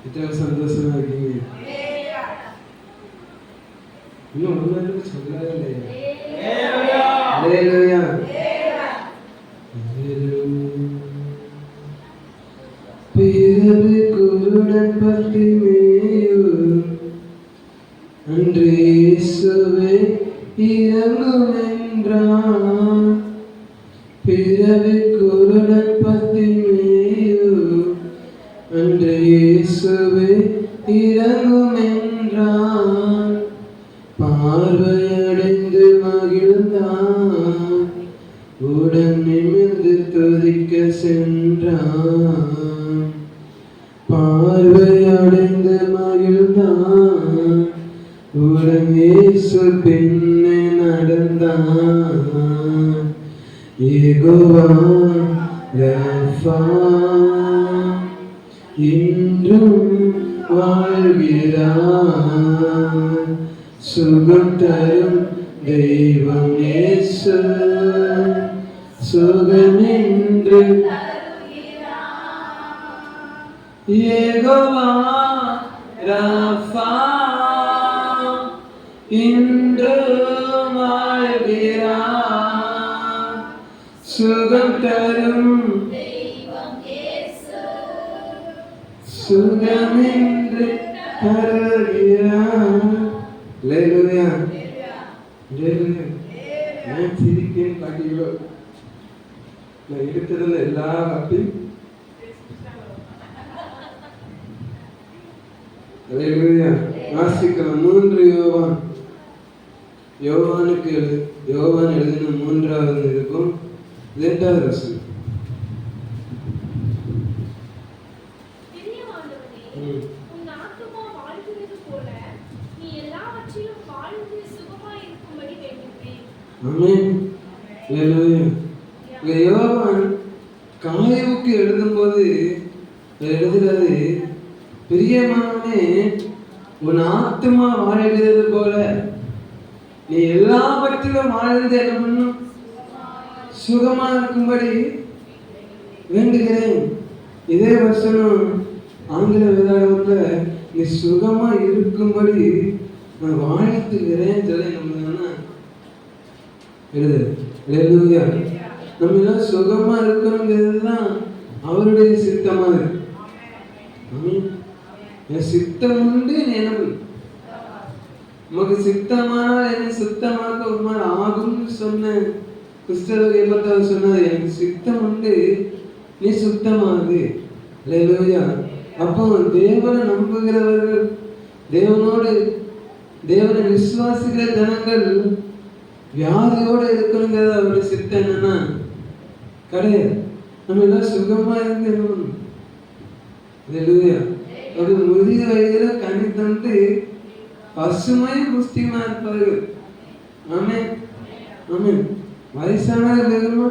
இத்தனை சந்தோஷமா இருக்கீங்க. இன்னும் ஒண்ணு சொல்லவே இல்லையா? அல்லேலூயா. பிறவி குருடன் பத்திமேயு அன்று இயேசுவே இறங்கும் என்றான். பிறவி குருடன் பத்திமேயு அன்று இயேசுவே இறங்கும் என்றான். பார்வையடைந்து மகிழ்ந்தான், உடன் நிமிர்ந்து துதிக்க சென்றான். பார்வையடைந்து மகிழ்ந்தான், உடன் இயேசு பின்னே நடந்தான். யெகோவா ரஃபா இன்றும் வாழ்கிறார். சுகம் தரும் தெய்வம் இயேசு, சுகமென்று யெகோவா ரஃபா இன்றும் வாழ்கிறார். சுகம் தரும் சுகமென்று தருகிறார். அல்லேலூயா. அல்லேலூயா. நான் சிரிக்கேன் பாட்டியோ, நான் எடுத்ததில் எல்லா வார்த்தையும் அல்லேலூயா. வாசிக்கலாம் 3 யோவான். யோவான் எழுதின 3வது இருக்கும் 2வது வசனம். ஆமென். அல்லேலூயா. யோவான் காலேவுக்கு எழுதும்போது எழுதுறது, பிரியமானவனே உன் ஆத்துமா வாழ்கிறது போல நீ எல்லாவற்றிலும் வாழ்ந்து என்ன பண்ணும்? சுகமா இருக்கும்படி வேண்டுகிறேன். இதே வசனம் ஆங்கில வேதாகமத்துல நீ சுகமா இருக்கும்படி நான் வாழ்த்துகிறேன் சொல்லி நம்ம எழுது. அல்லேலூயா. நம்ம எல்லாம் சுகமா இருக்கணுங்கிறது தான் அவருடைய சித்தமா இருக்கு. என் சித்தம் உண்டு என்ன நமக்கு சித்தமானால் என்ன சுத்தமாக ஒரு ஆகும்னு சொன்ன கிறிஸ்தவ சொன்னது. எனக்கு சித்தம் உண்டு, நீ சுத்தமாகுது. அல்லேலூயா. அப்போ தேவனை நம்புகிறவர்கள், தேவனை விசுவாசிக்கிற ஜனங்கள் வியாதியோட இருக்கணுங்கிறது அவருடைய சித்தம் என்னன்னா கிடையாது. நம்ம எல்லாம் சுகமா இருக்கணும். அல்லேலூயா. ஒரு முதிய வயதுல கனி தந்து பசுமையும் புஷ்டியுமா இருப்பார்கள். ஆமென். ஆமென். வயசானவர் தெரியுமா?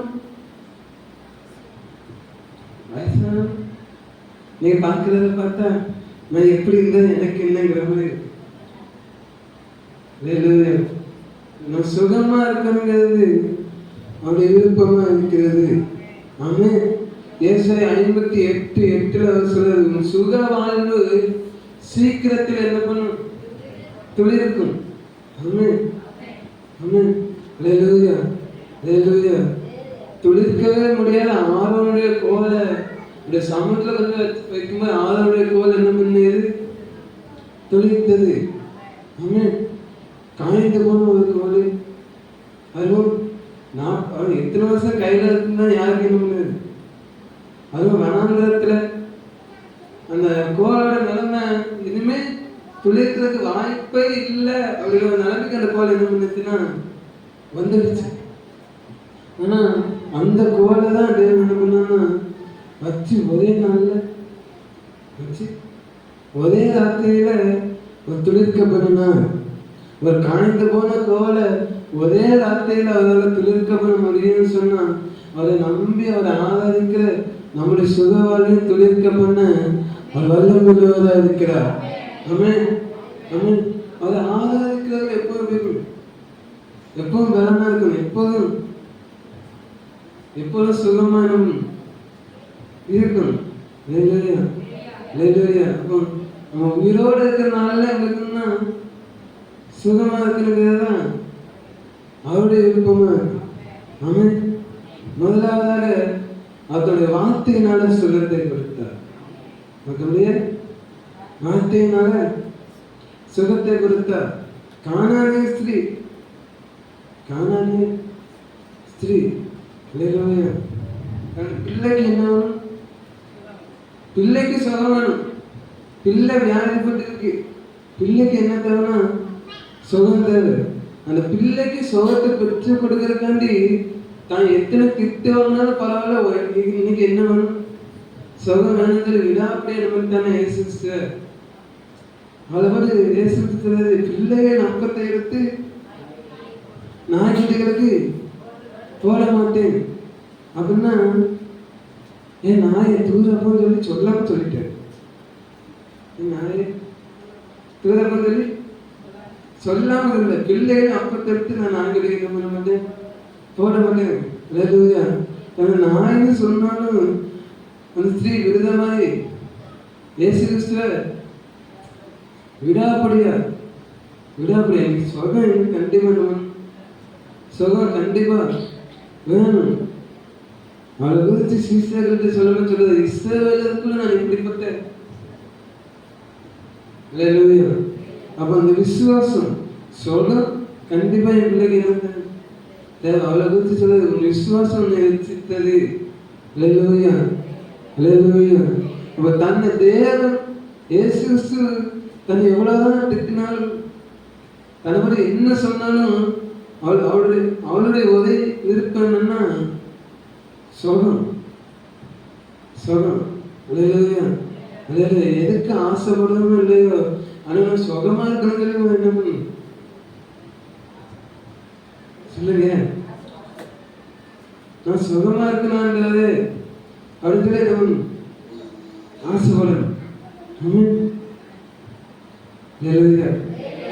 வயசான நீங்க பார்க்கிறத பார்த்தா நான் எப்படி இருந்தா எனக்கு என்னங்கிற மாதிரி இருக்கு. அல்லேலூயா. நான் சுகமா இருக்கணுங்கிறது அவருடைய விருப்பமா இருக்கிறது. ஆமென். ஏசாயா 58:8 சொல்றது, சுக வாழ்வு சீக்கிரத்தில் என்ன பண்ணும்? துளிர்க்கும். ஆமென். ஆமென். அல்லேலூயா. அல்லேலூயா. துளிர்க்கவே முடியாத ஆரோனுடைய கோலை சமூகத்துல வந்து வைக்கும்போது ஆரோனுடைய கோல் என்ன பண்ணது? துளிர்த்தது. ஆமென். காய்ந்து போன ஒரு கோல் அதுவும் எத்தனை வருஷம் கையில இருக்குன்னா யாருக்கு என்ன பண்ணுது? அதுவும் வனாந்திரத்துல அந்த கோலோட நிலைமை இனிமே துளிர்க்கிறதுக்கு வாய்ப்பே இல்லை அப்படிங்கிற ஒரு நிலைமைக்கு அந்த கோல் என்ன பண்ணுச்சுன்னா வந்துடுச்சு. ஆனா அந்த கோலை தான் தேவன் என்ன பண்ணான்னா வச்சு ஒரே நாள்ல வச்சு ஒரே ராத்திரியில ஒரு துளிர்க்கப்படனா ஒரு காய்ந்து போன கோலை ஒரே ராத்திரியில அவரால் துளிர்க்கப்பட முடியும்னு சொன்னா அவரை நம்பி அவரை ஆராதிக்கிற நம்முடைய சுகவாழ்வையும் துளிர்க்க பண்ண அவர் வல்லமுள்ளவரா இருக்கிறார். ஆமென். ஆமென். அவரை ஆராதிக்கிறது எப்பவும் பலனா இருக்கணும், எப்போதும் சுகமானம் இருக்கணும். இல்லையா இல்லையா. அப்போ நம்ம உயிரோடு இருக்கிறனால எங்களுக்குன்னா சுகமா இருக்கிறது தான் அவருடைய விருப்பமா. அவன் முதலாவதாக அவருடைய வார்த்தையினால சுகத்தை கொடுத்தார். அவருடைய வார்த்தையினால சுகத்தை கொடுத்தார். கானானிய ஸ்திரீ பிள்ளைக்கு என்ன வேணும்? பிள்ளைக்கு சுகம் வேணும். பிள்ளை வியாதிப்பட்டு இருக்கு. பிள்ளைக்கு என்ன தேவைன்னா சுகம் தேவை. அந்த பிள்ளைக்கு சுகத்தை பெற்று கொடுக்கறதுக்காண்டி தான் எத்தனை திட்டு வாங்கினாலும் பரவாயில்ல, இன்னைக்கு என்ன வேணும்? சுகம் வேணுங்கிற விடாப்படியே நமக்கு தானே ஏசு. அவ்வளவு ஏசு பிள்ளைகள் அப்பத்தை எடுத்து நாய்க்குட்டிகளுக்கு போட மாட்டேன் அப்படின்னா என் நாயை தூரப்போன்னு சொல்லி சொல்லாம சொல்லிட்டேன். என் நாயை தூரப்போன்னு சொல்லி சொல்லாம இல்லை. பிள்ளைகள் அப்பத்தை எடுத்து நான் நாய்க்குட்டிகளுக்கு பண்ண மாட்டேன், போட மாட்டேன். நாய்னு சொன்னாலும் அந்த ஸ்திரீ விருதமாய் இயேசு கிறிஸ்துவ விடாப்படியா எனக்கு சுகம் எனக்கு கண்டிப்பா வேணும், சுகம் கண்டிப்பா வேணும். அவளை குறித்து சீசர்கள்ட்ட சொல்லுது, இஸ்ரவேலருக்குள்ள நான் இப்படிப்பட்டேன். அப்ப அந்த விசுவாசம் சுகம் கண்டிப்பா என் பிள்ளைக்கு இருந்தேன் தேவை. அவளை குறித்து சொல்லுது, உன் விசுவாசம் உன்னை வச்சித்தது. அப்ப தன்னை தேவன் இயேசு கிறிஸ்து தன்னை எவ்வளவுதான் திட்டினாலும் தலைமுறை என்ன சொன்னாலும் அவளுடைய உதவி விருப்பம் என்னன்னா சுகம். எதுக்கு ஆசைப்படணும் இல்லையோ, ஆனா சுகமா இருக்கணும். என்ன பண்ணும் சொல்லுங்க, நான் சுகமா இருக்கணும்ன்றது அப்படின்னு சொல்லி நம்ம ஆசைப்படணும்.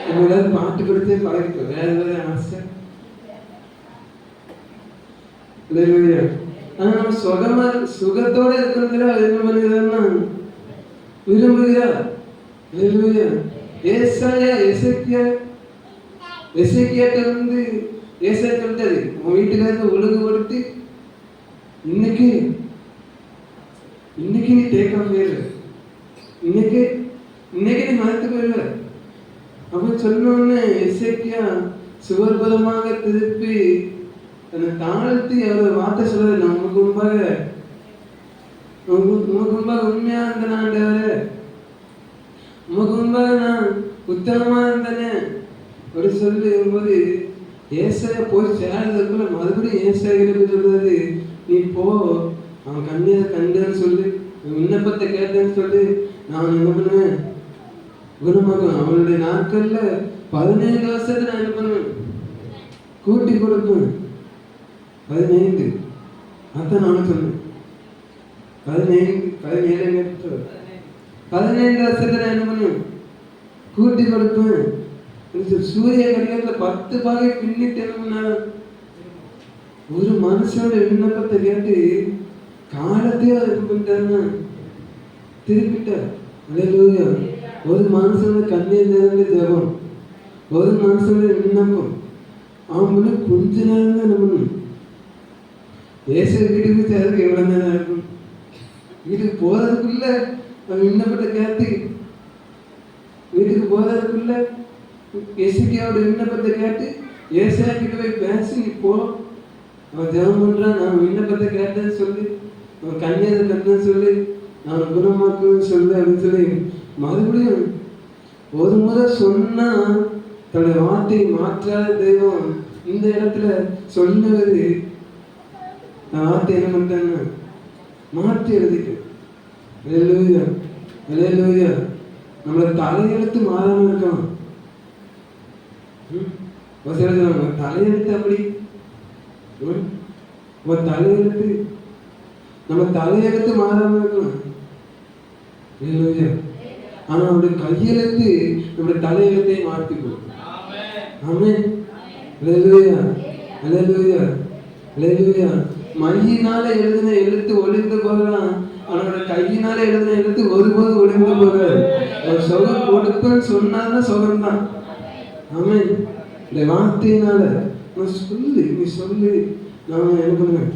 நம்ம பாட்டு கொடுத்தே பழகிட்டோம். வேற ஏதாவது ஆசை ஆனா நம்ம சுகமா சுகத்தோட இருக்கிறதுல அது என்ன பண்ணுகிறா விரும்புகிறா. எசேக்கியாட்ட வந்து ஏசாயா சொல்லிட்டாரு, உன் வீட்டுக்காரங்க ஒழுங்குபடுத்தி இன்னைக்கு நீ டேக் ஆஃப் போயிரு, இன்னைக்கு நீ மரத்துக்கு போயிடுவ அப்படின்னு சொன்னோன்னு எசேக்கியா சுவர்பலமாக திருப்பி தன்னை தாழ்த்தி அவர் வார்த்தை சொல்றது, நமக்கு முன்பாக உண்மையா இருந்தேன் ஆண்டவரே, உமக்கு முன்பாக நான் உத்தமமா இருந்தேனே அப்படி சொல்லும் போது ஏசாயா போய் சேர்றதுக்குள்ள மறுபடியும் ஏசாயிக்கு சொல்றது, நீ போ, அவன் கண்ணியை கண்டேன்னு சொல்லி விண்ணப்பத்தை கேட்டேன்னு சொல்லி நான் என்ன பண்ணுவேன் குணமாக்குவேன். அவனுடைய நாட்கள்ல 17 வருஷத்தை நான் என்ன பண்ணுவேன் கூட்டி கொடுப்பேன். 15 அதான் நானும் சொன்னேன். 17 வருஷத்தை நான் என்ன பண்ணுவேன் கூட்டி கொடுப்பேன். சூரிய கடிகாரத்துல 10 பாகை பின்னிட்டு என்ன பண்ண ஒரு மனுஷனோட விண்ணப்பத்தை கேட்டு காலத்தையே பண்ணிட்டாருன்னா திருப்பிட்டார். ஒரு மனுஷனோட கண்ணீர் ஜபம், ஒரு மனுஷனோட விண்ணப்பம், அவங்கள கொஞ்ச நேரம் தான் என்ன பண்ணணும். ஏச வீட்டுக்கு சேர்றதுக்கு எவ்வளவு நேரம் இருக்கும்? வீட்டுக்கு போறதுக்குள்ள விண்ணப்பத்தை கேட்டு வீட்டுக்கு போறதுக்குள்ள எசேக்கியாவோட விண்ணப்பத்தை கேட்டு ஏசாயா கிட்ட போய் பேசி நீ போ, அவன் ஜெபம் பண்றான், நான் விண்ணப்பத்தை கேட்டேன்னு சொல்லி, அவன் கண்ணீரை கட்டேன்னு சொல்லி, நான் குணமாக்குன்னு சொல்லு அப்படின்னு சொல்லி மறுபடியும் ஒரு முறை சொன்னா தன்னுடைய வார்த்தையை மாற்றாத தெய்வம் இந்த இடத்துல சொன்னது வார்த்தை என்ன பண்றேன்னா மாற்றி எழுதிக்க. நம்மளை தலையெழுத்து மாறாம இருக்கலாம். தலையெழுத்து அப்படி தலையெழுத்து நம்ம தலையெழுத்து மாறாம இருக்கலாம். ஆனா அவருடைய கையெழுத்து நம்முடைய தலையெழுத்தை மாற்றிக்கும். ஆமென். அல்லேலூயா அல்லேலூயா அல்லேலூயா. மையினால எழுதின எழுத்து ஒளிந்து போகலாம், அவனோட கையினால எழுதின எழுத்து ஒருபோது ஒளிந்து போகாது. அவர் சுகம் கொடுப்பேன்னு சொன்னார்னா சுகம் தான். ஆமென். இந்த வார்த்தையினால நீ சொல்லு நாம என்ன பண்ணுவேன்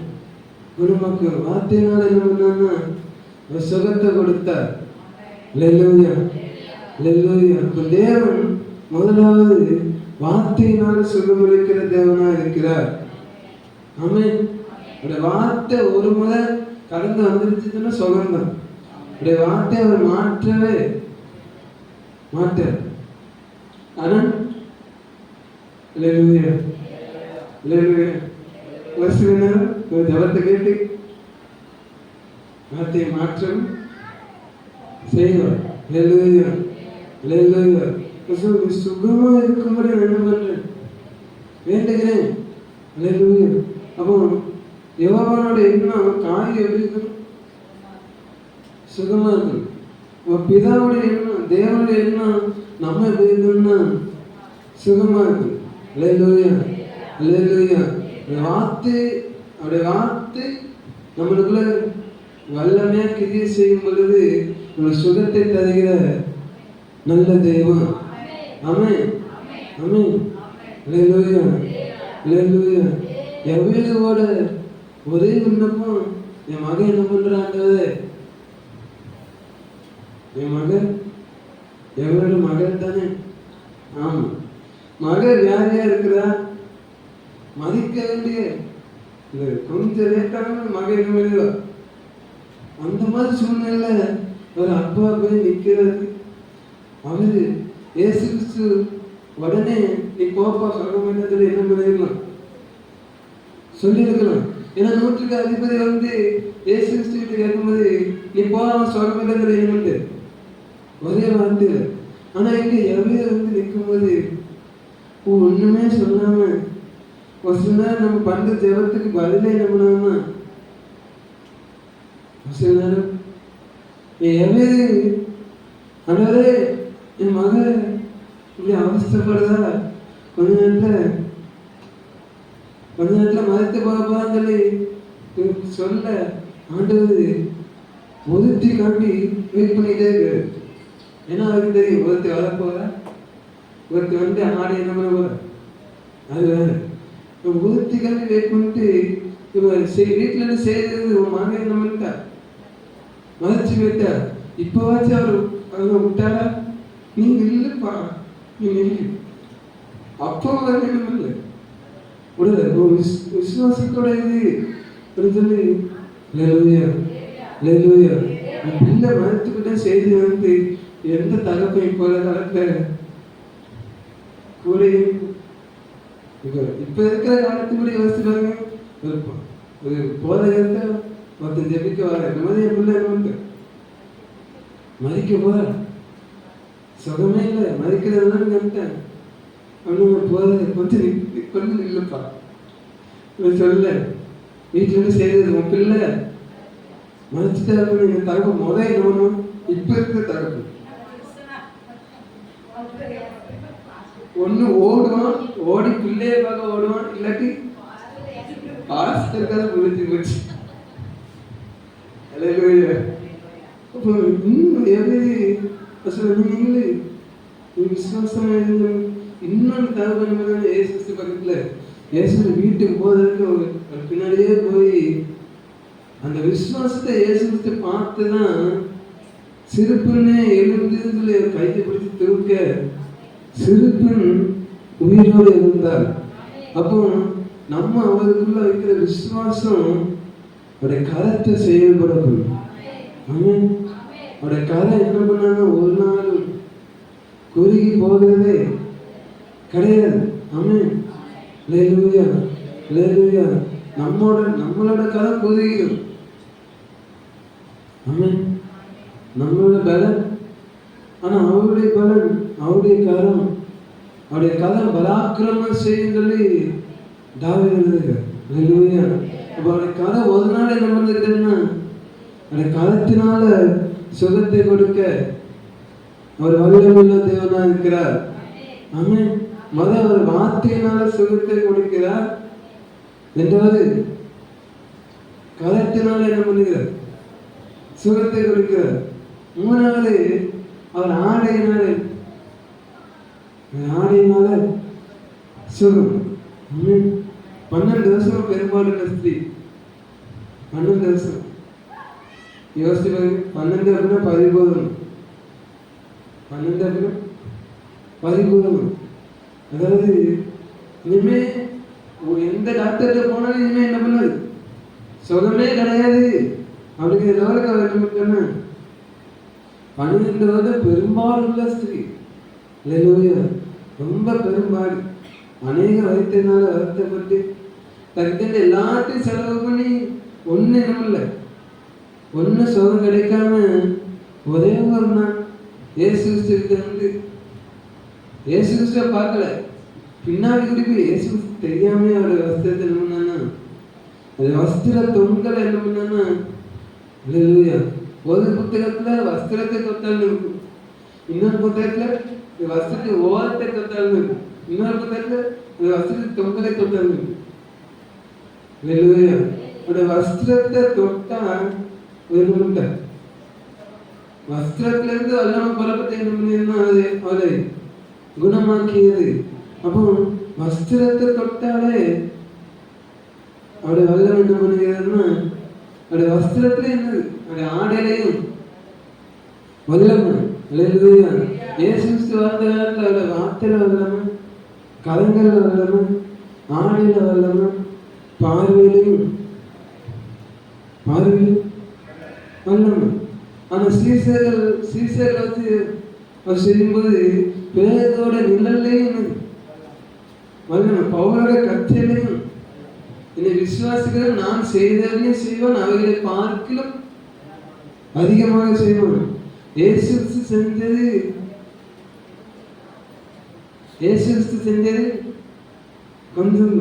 குணமாக்குவோம். வார்த்தையினால என்ன பண்ணான்னா அவர் சுகத்தை கொடுத்தார். அல்லேலூயா, அல்லேலூயா. அப்ப தேவன் முதலாவது வார்த்தையினால சுகமளிக்கிற தேவனா இருக்கிறார். ஆமென். வார்த்தை ஒரு முறை கடந்து வந்துருச்சுன்னா சுகம்தான். வார்த்தை அவர் மாற்றவே மாட்டார். ஆனா ஜபத்தை கேட்டு வார்த்தையை மாற்றம் செய்வார். சுகமா இருக்கும்படி நான் என்ன பண்றேன் வேண்டுகிறேன். அப்போ யோவானோட எண்ணம் காய் எப்படி இருக்கணும்? சுகமா இருக்கணும். பிதாவுடைய எண்ணம் தேவனுடைய எண்ணம் நம்ம எப்படி இருக்கணும்னா சுகமா இருக்கணும். அல்லேலூயா, அல்லேலூயா. வார்த்தை அவருடைய வார்த்தை நம்மளுக்குள்ள வல்லமையா கிரியை செய்யும் பொழுது நம்ம சுகத்தை தருகிற நல்ல தெய்வம். ஆமென், ஆமென். அல்லேலூயா, அல்லேலூயா. எவ்வளவோட ஒரே விண்ணப்பம், என் மகன் என்ன பண்றாங்க? என் மகன் எவரோட மகன் தானே? ஆமா, மகன் யார் யார் இருக்கிறா? மதிக்க வேண்டிய கொஞ்சம் லேட்டான மகன் எழுதுவா. அந்த மாதிரி சூழ்நிலை ஒரு அப்பா போய் நிற்கிறது. அவரு இயேசு கிறிஸ்து உடனே நீ போப்பா சொல்ல என்ன பண்ணிருக்கலாம் சொல்லியிருக்கலாம். ஏன்னா நூற்றுக்கு அதிபதி வந்து இயேசு கிறிஸ்து கேட்கும்போது நீ போகாம சொல்ல என்ன ஒரே வார்த்தையில. ஆனா இங்க எவ்வளவு வந்து நிற்கும்போது ஒண்ணுமே சொல்லாம ஒரு சில நேரம் நம்ம பண்ற ஜெபத்துக்கு பதிலே என்ன பண்ணாம சில நேரம் அடவே என் மக இப்படி அவஸ்தப்படுதா, கொஞ்ச நேரத்துல மதத்தை போகப்பான்னு சொல்லி சொல்ல ஆண்டவர் ஒதுத்தி காட்டி வெயிட் பண்ணிட்டே இருக்காரு. ஏன்னா அவருக்கு தெரியும் ஒருத்தி வரப்போற, ஒருத்தி வந்து ஆடை என்ன பண்ண போற, அது வேற. ஒதுத்தி காட்டி வெயிட் பண்ணிட்டு வீட்டுல இருந்து செய்யறது உன் மகன் என்ன பண்ணிட்டா மதிச்சு போயிட்டா. இப்பவாச்சும் அவர் அவங்க விட்டாரா? நீங்க இல்லப்பா, நீங்க இல்லை. அப்போ இல்லை உடல விசுவாசத்தோட இது சொல்லி பிள்ளை மதத்துக்கிட்ட செய்தி வந்து எந்த தகப்பை போல காலத்துல கூட இப்ப இருக்கிற காலத்துக்குள்ள யோசிச்சு பாருங்க. ஒரு போதையத்தை ஒருத்தன் ஜெபிக்க வர இந்த மாதிரி என் பிள்ளை என்ன மதிக்க போற சுகமே இல்லை, மதிக்கிறதுதான் நினைட்டேன். அவனு போதை கொஞ்சம் இல்லப்பா சொல்ல வீட்டுல இருந்து செய்யறது உன் பிள்ளை மதிச்சுட்டா நீங்க தகப்பு முதல் என்னணும். இப்ப இருக்கிற தகப்பு ஒண்ணு ஓடுவான், ஓடி பிள்ளைய பார்க்க ஓடுவான், இல்லாட்டி ஆசிரியர்காக முடிஞ்சு போச்சு. அப்போ இன்னும் எப்படி நீங்களே விசுவாசமா இன்னொன்று தகவல் ஏசு பக்கத்துல ஏசு வீட்டுக்கு போவதற்கு பின்னாடியே போய் அந்த விசுவாசத்தை இயேசுவை பார்த்துதான் சிறுப்பெண்ணே எழுந்து சொல்லி கையை பிடிச்சு தூக்க சிறுப்பெண் உயிரோடு இருந்தார். அப்போ நம்ம அவருக்குள்ள வைக்கிற விசுவாசம் அவருடைய கரத்தை செயல்படணும். அவருடைய கரை என்ன பண்ணாங்க, ஒரு நாள் குறுகி போகிறதே கிடையாது. ஆமென், அல்லேலூயா, அல்லேலூயா. நம்மளோட கரை குறுகிடும். ஆமென், நம்மளோட பலன். ஆனா அவருடைய பலன், அவருடைய கரம், அவருடைய கரம் பராக்கிரமம் செய்யும் சொல்லி தாவீது எழுதுகிறார். அல்லேலூயா. அப்ப அவருடைய கரை ஒரு நாள் என்ன பண்ணிருக்குன்னா அவருடைய கரத்தினால சுகத்தை கொடுக்க அவர் வல்லமையுள்ள தேவனா இருக்கிறார். ஆமென். அவர் வார்த்தையினால சுகத்தை கொடுக்கிறார். இரண்டாவது கரத்தினால என்ன பண்ணுகிறார், சுகத்தை கொடுக்கிறார். மூணாவது அவர் ஆடையினால சுகம். 12 வருஷம் பெரும்பாலும் ஸ்திரீ 12 வருஷம் யோசிச்சு பாருங்க. 12 அப்படின்னா பரிபூரணம். 12 அப்படின்னா பரிபூரணம். அதாவது இனிமே எந்த டாக்டர்கிட்ட போனாலும் இனிமே என்ன பண்ணாது, சுகமே கிடையாது அப்படிங்கிற லெவலுக்கு அவர் என்ன பண்ண 12 வருடம் பெரும்பாலும் உள்ள ஸ்திரீ. ரொம்ப பெரும்பாடு, அநேக வைத்தியனால வருத்தப்பட்டு தகுந்த எல்லாத்தையும் செலவு பண்ணி ஒண்ணு நம்மள ஒண்ணு சுகம் கிடைக்காம ஒரே ஒரு நாள் இயேசு கிறிஸ்துவிட்ட வந்து இயேசு கிறிஸ்துவ பார்க்கல, பின்னாடி குறிப்பு இயேசு கிறிஸ்து தெரியாம அவருடைய வஸ்திரத்தை என்ன பண்ணானா, அது வஸ்திர தொங்கலை என்ன பண்ணானா. ஒரு புத்தகத்துல வஸ்திரத்தை தொட்டாலும் இருக்கும், இன்னொரு புத்தகத்துல வஸ்திரத்தை ஓரத்தை தொட்டாலும் இருக்கும், இன்னொரு புத்தகத்துல வஸ்திரத்தை தொங்கலை தொட்டாலும் இருக்கும். வஸ்திரத்தை தொட்டா வஸ்திரத்துல இருந்து வல்லமை புறப்பட்டு என்ன பண்ணிருந்தா அவரை குணமாக்கியது. அப்போ வஸ்திரத்தை தொட்டாலே அவருடைய வல்லமை என்ன பண்ணுகிறதுன்னா, அவருடைய வஸ்திரத்துல என்னது, அவருடைய ஆடையிலையும் வல்லமை. இயேசு கிறிஸ்து வாழ்ந்த காலத்துல அவருடைய வார்த்தையில வல்லமை, கரங்கள்ல வல்லமை, ஆடையில வல்லமை, பார்வையிலையும் வல்லமை. ஆனா சீசர்கள் வச்சு அவர் செய்யும்போது பேதோட நிழல்லையும் வல்லமை, பவுலோட கத்தியிலையும் என்னை விசுவாசிகள் நான் செய்ததையும் செய்வான், அவைகளை பார்க்கிலும் அதிகமாக செய்வான். இயேசு கிறிஸ்து செஞ்சது கொஞ்சம்,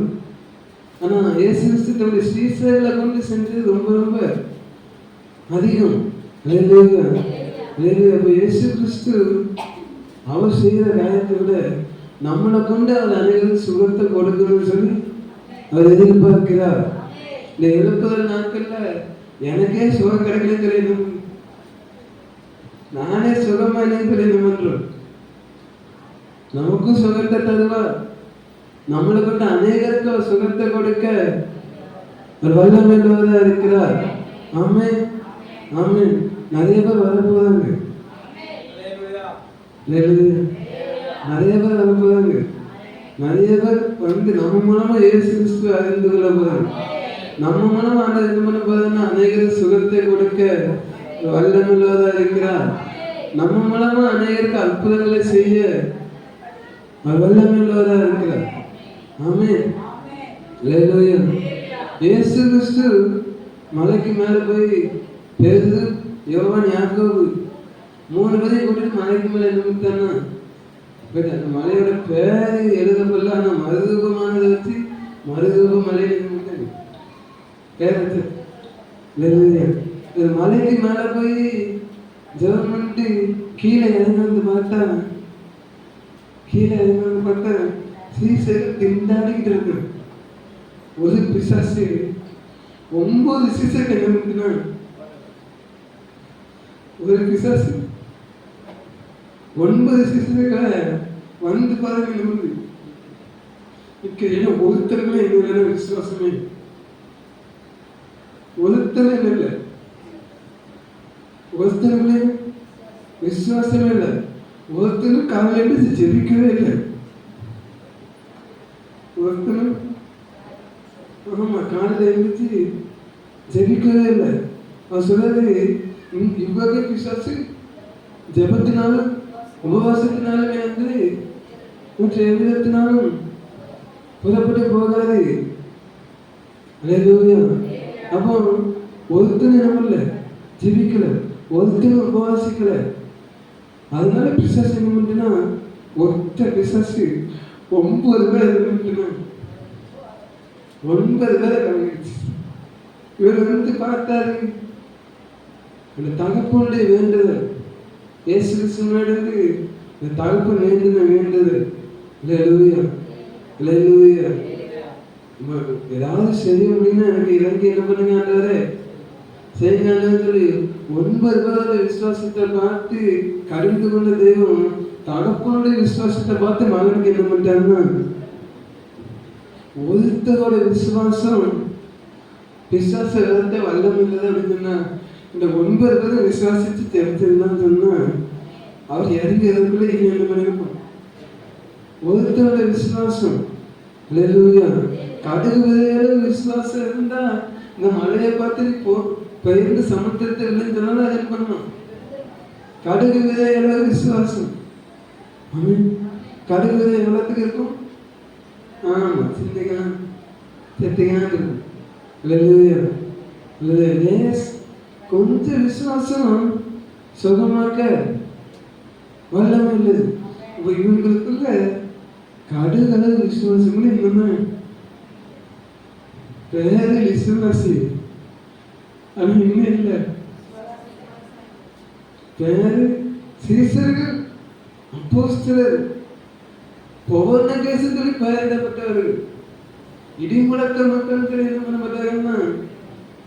ஆனா இயேசு கிறிஸ்து தன்னுடைய ஸ்ரீசர்களை கொண்டு செஞ்சது ரொம்ப ரொம்ப அதிகம். அப்ப இயேசு கிறிஸ்து அவர் செய்யற காரியத்தை விட நம்மளை கொண்டு அவர் அனைவரும் சுகத்தை கொடுக்கணும்னு சொல்லி அவர் எதிர்பார்க்கிறார். இந்த 70 நாட்கள்ல எனக்கே சுகம் கிடைக்கலன்னு சொல்லி நானே சுகமா இல்லைன்னு சொல்லி என்ன பண்றோம், நமக்கும் சுகத்தை தருவார். நம்மளை கொண்டு அநேகருக்கு சுகத்தை கொடுக்க ஒரு வல்லமையுள்ளவராக இருக்கிறார். ஆமென் ஆமென். நிறைய பேர் வரப்போதாங்க, நிறைய பேர் வரப்போதாங்க, நிறைய பேர் வந்து நம்ம மூலமா இயேசு கிறிஸ்துவை அறிந்து கொள்ள போறாங்க. நம்ம மூலமா ஆண்டவர் என்ன பண்ண போறாருன்னா அநேகருக்கு சுகத்தை கொடுக்க வல்லமையுள்ளவராக இருக்கிறார். நம்ம மூலமா அநேகருக்கு அற்புதங்களை செய்ய வல்லமையுள்ளவராக இருக்கிறார். ஆமென். அல்லேலூயா. இயேசு கிறிஸ்து மலைக்கு மேல போய் பேதுரு, யோவான், யாக்கோபு 3 பேரையும் கூட்டிட்டு மலைக்கு மேல நிமித்தானா, அந்த மலையோட பேரு எழுதப்படல, ஆனா மருதூபமானதை வச்சு மருதூப மலையில நிமித்தாங்க பேரத்து. மலைக்கு மேல போய் ஜெபம் பண்ணிட்டு கீழே இறங்கி வந்து பார்த்தா சீசர் திண்டாடிக்கிட்டு இருக்கு. ஒரு பிசாசு 9 சீசர் நிமித்தினா, ஒரு பிசாசு 9 சீசர்களை வந்து பாருங்க நிமிந்து ஒருத்தருமே எங்க விசுவாசமே ஒருத்தமே இல்லை, ஒருத்தருமே விசுவாசமே இல்லை, ஒருத்தரும் காலையில எழுந்து ஜெபிக்கவே இல்லை, ஒருத்தரும் ஆமா காலையில எழுந்துச்சு ஜெபிக்கவே இல்லை. அவர் சொல்றது இவ்வகை பிசாசு ஜெபத்தினாலும் உபவாசத்தினாலுமே வந்து மற்ற எவ்விதத்தினாலும் புறப்பட்டு போகாது. அல்லேலூயா. அப்போ ஒருத்தனும் நம்மள ஜெபிக்கல, ஒருத்தனும் உபவாசிக்கல, அதனால பிசாசு என்ன பண்ணுன்னா ஒத்த பிசாசு 9 பேர் என்ன 9 பேரை கலங்கிடுச்சு. இவர் வந்து பார்த்தாரு, அந்த தகப்பனுடைய வேண்டுதல் இயேசு கிறிஸ்துவிலிருந்து இந்த தகப்பன் வேண்டுதல். அல்லேலூயா அல்லேலூயா. ஏதாவது செய்ய அப்படின்னா எனக்கு இறங்கி என்ன பண்ணுங்க ஆண்டவரே செய்யுங்கன்னு சொல்லி 9 பேரோட விசுவாசத்தை பார்த்து கடிந்து கொண்ட தெய்வம் தகப்பனுடைய விசுவாசத்தை பார்த்து மகனுக்கு என்ன பண்ணிட்டாருன்னா, ஒருத்தரோட விசுவாசம் விசுவாச விதத்தை வல்லம் இல்லது அப்படின்னு சொன்னா, இந்த 9 பேரும் விசுவாசிச்சு தெரிஞ்சிருந்தான்னு சொன்னா அவர் இறங்கி இறங்குள்ள இனி என்ன பண்ணிருப்போம். ஒருத்தரோட விசுவாசம் கடுகு விதையோட விசுவாசம் இருந்தா இந்த மழையை பார்த்து பெயர்ந்து சமுத்திரத்தை இல்லைன்னு சொன்னாலும் அதை பண்ணணும். கடுகு விதையோட விசுவாசம், கடுகு விதை எவ்வளவுக்கு இருக்கும்? ஆமா, சிந்திக்கான் செத்திக்கான் இருக்கும். கொஞ்சம் விசுவாசம் சுகமாக்க வல்லமை இல்லது. இப்ப இவங்களுக்குள்ள கடுகளவு விசுவாசம் இன்னும் பேரு விசுவாசி, ஆனா இன்னும் இல்ல பேரு சீசர்கள், அப்போஸ்தலர், பௌர்ண கேசத்தில் பெயரிடப்பட்டவர்கள், இடிமுழக்க மக்களுக்கு என்ன பண்ணப்பட்டாங்கன்னா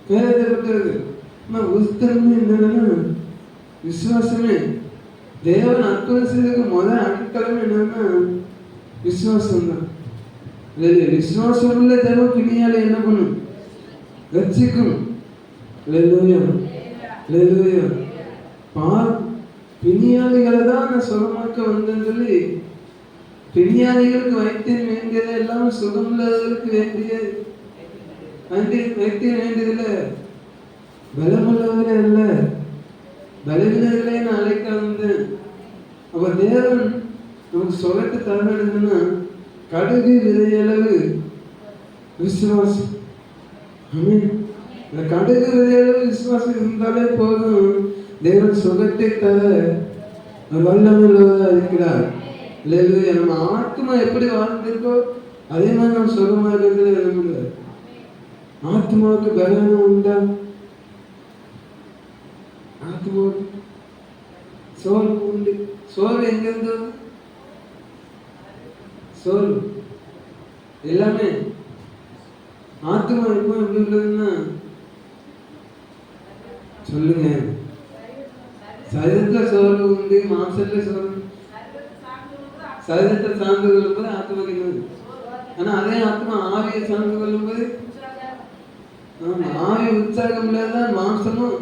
பெயரிடப்பட்டவர்கள். உஸ்தமே என்னன்னா விசுவாசமே. தேவன் அற்புதம் செய்ததுக்கு முதல் அடித்தளம் என்னன்னா விசுவாசம் தான். விசுவாசம் உள்ள தேவன் பிணியால என்ன பண்ணும்? ரட்சிக்கும். பிணியாளிகளை தான் நான் சுகமாக்க வந்தேன்னு சொல்லி, பிணியாளிகளுக்கு வைத்தியம் வேண்டியதை எல்லாம் சுகம் இல்லாதவர்களுக்கு வைத்தியம் வேண்டியதில்லை. பலமுள்ளவர்களே அல்ல, பலவீனர்களே நான் அழைக்க வந்தேன். அப்ப தேவன் நமக்கு சுகத்தை தரணும்னா கடுகு விதையளவு விசுவாசம். இந்த கடுகு விதையளவு விசுவாசம் இருந்தாலே போதும், தேவன் சுகத்தை தர வல்லமையுள்ளவராக இருக்கிறார். நம்ம ஆத்மா எப்படி வாழ்ந்திருக்கோ அதே மாதிரி நம்ம சுகமாக இருக்கிறது விரும்புகிறார். ஆத்மாவுக்கு பலவீனம் உண்டா? ஆத்மாவுக்கு சோர்வு உண்டு. சோர்வு எங்க இருந்தது? சோர்வு எல்லாமே ஆத்மா இருக்கும். எப்படி உள்ளதுன்னா சொல்லுங்க. சரீரத்துல சோர்வு உண்டு, மாம்சத்துல சோர்வு. சரீரத்தை சார்ந்து கொள்ளும் போது ஆத்மாக்கு என்னது? ஆனா அதே ஆத்மா ஆவியை சார்ந்து கொள்ளும் போது ஆவி உற்சாகம் இல்லாதான் மாம்சமும்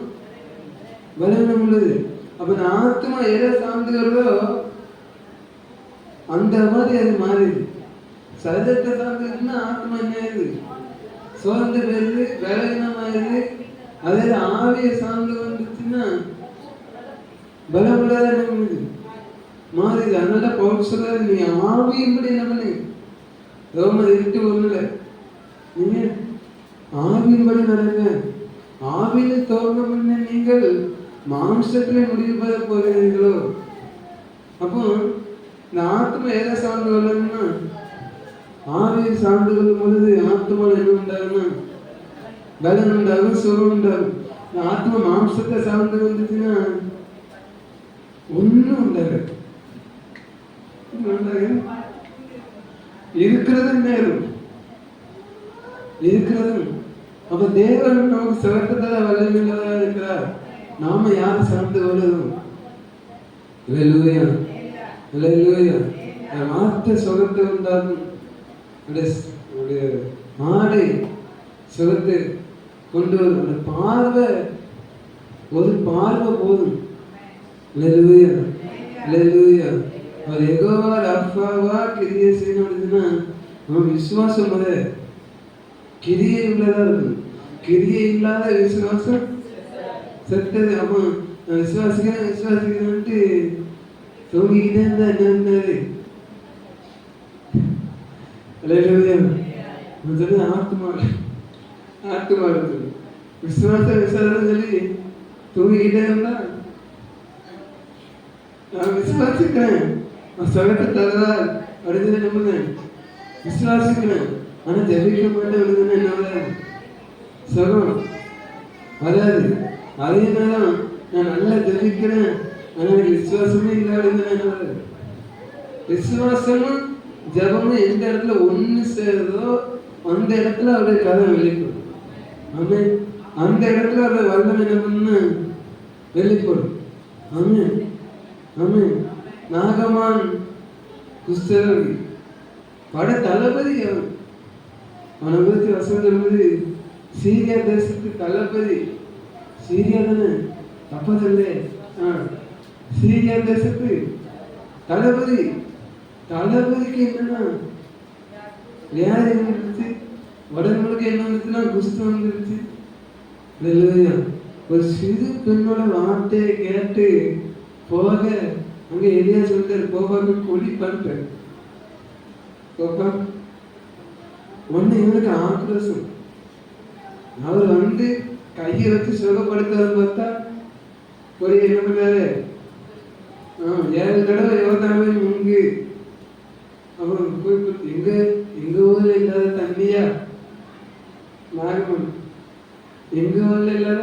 பலவீனம் உள்ளது. அப்ப இந்த ஆத்மா எதை சார்ந்துகளோ அந்த மாதிரி அது மாறிடுது. சரீரத்தை சார்ந்துன்னா ஆத்மா என்ன ஆயிடுது? சோர்ந்து போயிருது, பலவீனமாயிருது. அதே ஆவியை சார்ந்து வந்துச்சுன்னா பலம் உள்ளதா என்ன பண்ணுது? மாறிது. அதனால பவுல் சொல்றாரு, நீ ஆவியின்படி என்ன பண்ணு? ரோமர் 8:1 நீங்க ஆவியின்படி நடங்க. ஆவியில தோற்றம் பண்ண நீங்கள் மாம்சத்திலே முடிவு பெற போகிறீர்களோ? அப்போ இந்த ஆத்மா எதை சார்ந்து கொள்ளணும்னா ஆவியை சார்ந்து கொள்ளும் பொழுது ஆத்மாவில் என்ன உண்டாகும்னா பலன் உண்டாகும், சுகம் உண்டாகும். இந்த ஆத்மா மாம்சத்தை சார்ந்து வந்துச்சுன்னா ஒன்னும் உண்டாக இருக்கிறது நேரம் இருக்கிறது. அப்ப தேவன் நமக்கு சிறந்ததாக வல்லமையுள்ளதாக இருக்கிறார். நாம யாரை சார்ந்து கொள்ளும்? வார்த்தை சுகத்தை உண்டாகும். ஆடை சுகத்தை கொண்டு வரும். பார்வை, ஒரு பார்வை போதும். அவர் எகோவா ரஃபாவா கிரியை செய்யணும்னா நம்ம விசுவாசம் முறை கிரியை உள்ளதா இருக்கும். கிரியை இல்லாத விசுவாசம் செத்தது. அப்போ விசுவாசிக்கிறேன்ட்டு தூங்கிக்கிட்டே இருந்தா என்ன? சொல்லி ஆத்மா இருக்குது. விசுவாசம் சொல்லி தூங்கிக்கிட்டே இருந்தா நான் விசுவாசிக்கிறேன், சுகத்தை தருவார் அப்படின்னு நம்புறேன், விசுவாசிக்கிறேன். ஆனா ஜெபிக்க மாட்டேன் விழுதுன்னு என்ன சுகம் வராது. அதே நேரம் நான் நல்லா ஜெபிக்கிறேன், ஆனா எனக்கு விசுவாசமே இல்லை அப்படின்னு என்ன வராது. விசுவாசமும் ஜபமும் எந்த இடத்துல ஒண்ணு சேருதோ அந்த இடத்துல அவருடைய கதை வெளிப்படும். ஆமே அந்த இடத்துல அந்த வல்லம் என்ன பண்ண வெளிப்படும். ஆமென் ஆமென். நாகமான் குஷ்டரோகி பட தளபதி அவன். அவனை குறித்து வசனம் சொல்வது சீரியா தேசத்து தளபதி. சீரியா தானே தப்பதில்ல. சீரியா தேசத்து தளபதி. தளபதிக்கு என்னன்னா வியாதி வந்துருச்சு, உடம்புக்கு என்ன வந்துச்சுன்னா குஷ்டம் வந்துருச்சு. ஒரு சிறு பெண்ணோட வார்த்தையை கேட்டு போக அங்க எலியா சொல்றாரு, போபாக்கு கொடி பண்ணிட்டாரு. போப்பா ஒண்ணு இவனுக்கு ஆக்ரோஷம். அவர் வந்து கையை வச்சு சுகப்படுத்தாரு பார்த்தா ஒரு என்ன பண்ணாரு, 7 தடவை யோர்தானை முங்கு. அப்புறம் எங்க எங்க ஊர்ல இல்லாத தண்ணியா நாகமன், எங்க ஊர்ல இல்லாத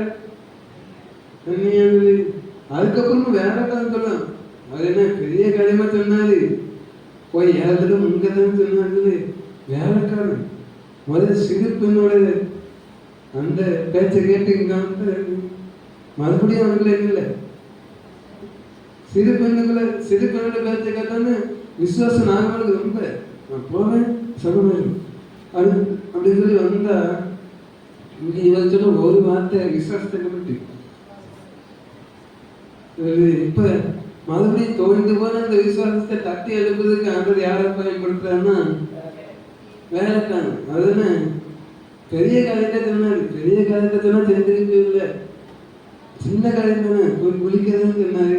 தண்ணியா. அதுக்கப்புறமும் வேற கதை சொல்லலாம். அது என்ன பெரிய கதைமா சொன்னாரு, போய் 7 தடவை முங்கதான் சொன்னாரு. வேலைக்காரன் முதல்ல சிறு பெண்ணோட அந்த பேச்சை கேட்டு இங்க மறுபடியும் அவங்கள இல்லை சிறு பெண்ணோட பேச்சை கேட்டான்னு விசுவாசம் நாகமனுக்கு ரொம்ப நான் போவேன் சகோதரன் அது அப்படின்னு சொல்லி வந்தா இங்க இவன் சொன்ன ஒரு வார்த்தை விசுவாசத்தை பற்றி இப்ப மறுபடியும் தோய்ந்து போன அந்த விசுவாசத்தை தட்டி எழுப்புறதுக்கு ஆண்டவர் யாரை பயன்படுத்துறாருன்னா வேலைக்கான. அதுன்னு பெரிய காரியத்தை சொன்னாரு. பெரிய காரியத்தை சொன்னா தெரிஞ்சுக்கவே இல்லை, சின்ன காரியம் தானே ஒரு குளிக்கிறதுன்னு சொன்னாரு.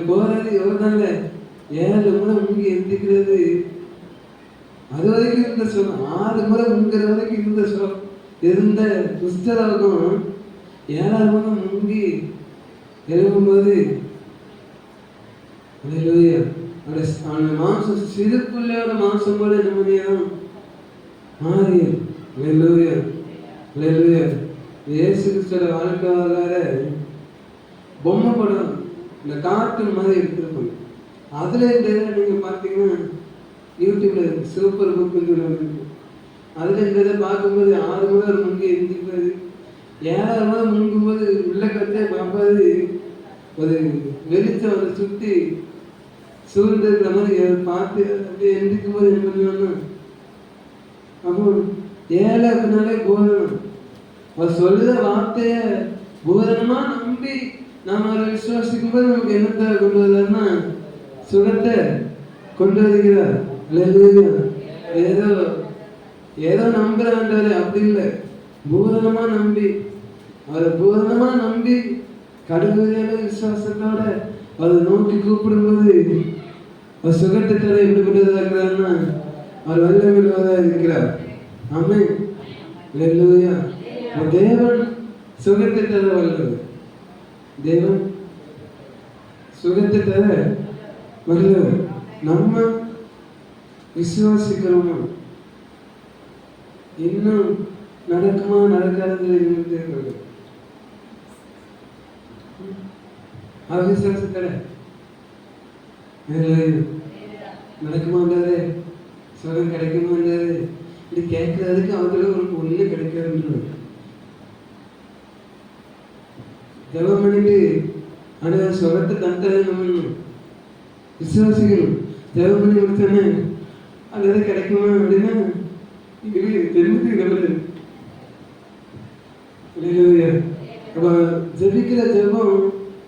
போறது எவ்வளவுதான்ல 7 முறை முங்கி எந்திக்கிறது. அது வரைக்கும் இருந்த சொல்லம் 6 முறை முங்குற வரைக்கும் இருந்த குஷ்டரோகம் 7ஆவது முறை முங்கி எழுப்பும்போது அவனோட மாம்சம் சிறு பிள்ளையோட மாம்சம் போல நிம்மதியாதான் மாறியது. இயேசு கிறிஸ்துவோட வாழ்க்கை வரலாறு பொம்மை படம் இந்த கார்ட்டூன் மாதிரி எடுத்துருப்பாங்க. அதுல இந்த நீங்க பார்த்தீங்கன்னா யூடியூப்ல சூப்பர் புக்குன்னு சொல்லி அதுல இந்த இதை பார்க்கும்போது 6 முறை ஒரு முங்கி எந்திப்பாரு, 7ஆவது முறை முங்கும்போது உள்ள கத்தே பார்ப்பாரு ஒரு வெளிச்சம் அதை சுற்றி சூழ்ந்திருக்கிற மாதிரி பார்த்து அப்படியே எந்திக்கும் போது என்ன பண்ணுவாங்கன்னா அப்போ 7 அப்படின்னாலே பூரணம். அவர் சொல்லுற வார்த்தைய பூரணமா நம்பி நாம அதை விசுவாசிக்கும் போது நமக்கு என்னத்தை கொண்டு வர்றாருன்னா சுகத்தை கொண்டு வருகிறார். ஏதோ ஏதோ நம்புறான்றாரு அப்படி இல்லை, பூரணமா நம்பி அவரை பூரணமா நம்பி கடுமையான விசுவாசத்தோட அதை நோக்கி கூப்பிடும்போது அவர் சுகத்தை தர எப்படி கொண்டு இருக்கிறாருன்னா அவர் வல்லமையுள்ளவரா இருக்கிறார். ஆமென் அல்லேலூயா. தேவன் சுகத்தை தர வல்லவர். தேவன் சுகத்தை தர வல்லவர். நம்ம விசுவாசிக்கிறோமா? இன்னும் நடக்குமா நடக்காது அவிசுவாசத்தர நடக்குமான்றாரு, சுகம் கிடைக்குமான்றாரு. இது கேட்கறதுக்கு அவங்களுக்கு ஒரு ஒண்ணு கிடைக்காதுன்றது ஜெபம் பண்ணிட்டு ஆனா சுகத்தை தந்தது நம்ம விசுவாசிக்கணும். ஜெபம் பண்ணி முடிச்சானே அது எது கிடைக்குமா அப்படின்னா இது தெரிஞ்சு அப்ப ஜெபிக்கிற ஜெபம்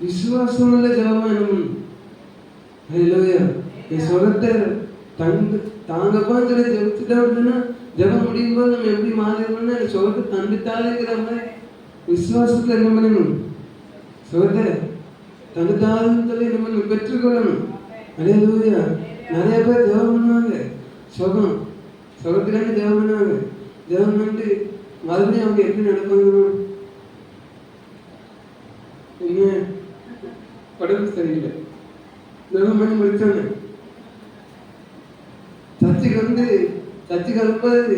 விசுவாசம் உள்ள ஜெபமா என்ன பண்ணணும்? என் சுகத்தை தாங்கப்பான்னு சொல்லி ஜெபிச்சுட்டா அப்படின்னா ஜெபம் முடியும் போது நம்ம எப்படி மாறிடணும்னா சுகத்தை தந்துட்டாருங்கிற மாதிரி விசுவாசத்துல என்ன பண்ணணும்? சுகத்தை தந்துட்டாருன்னு சொல்லி நம்ம பெற்றுக்கொள்ளணும். அல்லேலூயா. நிறைய பேர் ஜெபம் பண்ணுவாங்க, சுகத்துக்காண்டி ஜெபம் பண்ணுவாங்க. ஜெபம் பண்ணிட்டு மறுபடியும் அவங்க எப்படி நடப்பாங்க? என்ன உடம்பு சரியில்லை, ஜெபம் பண்ணி முடிச்சாங்க. சர்ச்சைக்கு வரும்போது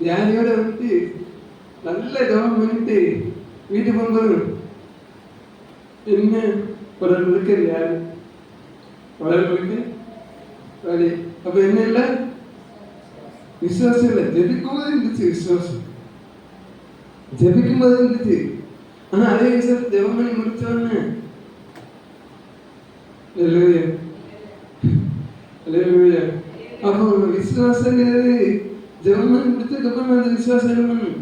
யாரையோட வந்து நல்ல ஜெபம் பண்ணிட்டு வீட்டுக்கு போகும்போது என்ன உடல் முழுக்க யாரு உடல் முழுக்க வலி. அப்ப என்ன இல்லை? விசுவாசம் இல்லை. ஜெபிக்கும்போது இருந்துச்சு விசுவாசம். ஜெபிக்கும் போது இருந்துச்சு. ஆனா அதே விஷயத்தை ஜெபம் பண்ணி முடிச்சோன்னு அப்போ விசுவாசங்கிறது ஜெபம் பண்ணி முடிச்சதுக்கப்புறம் அந்த விசுவாசம் என்ன பண்ணும்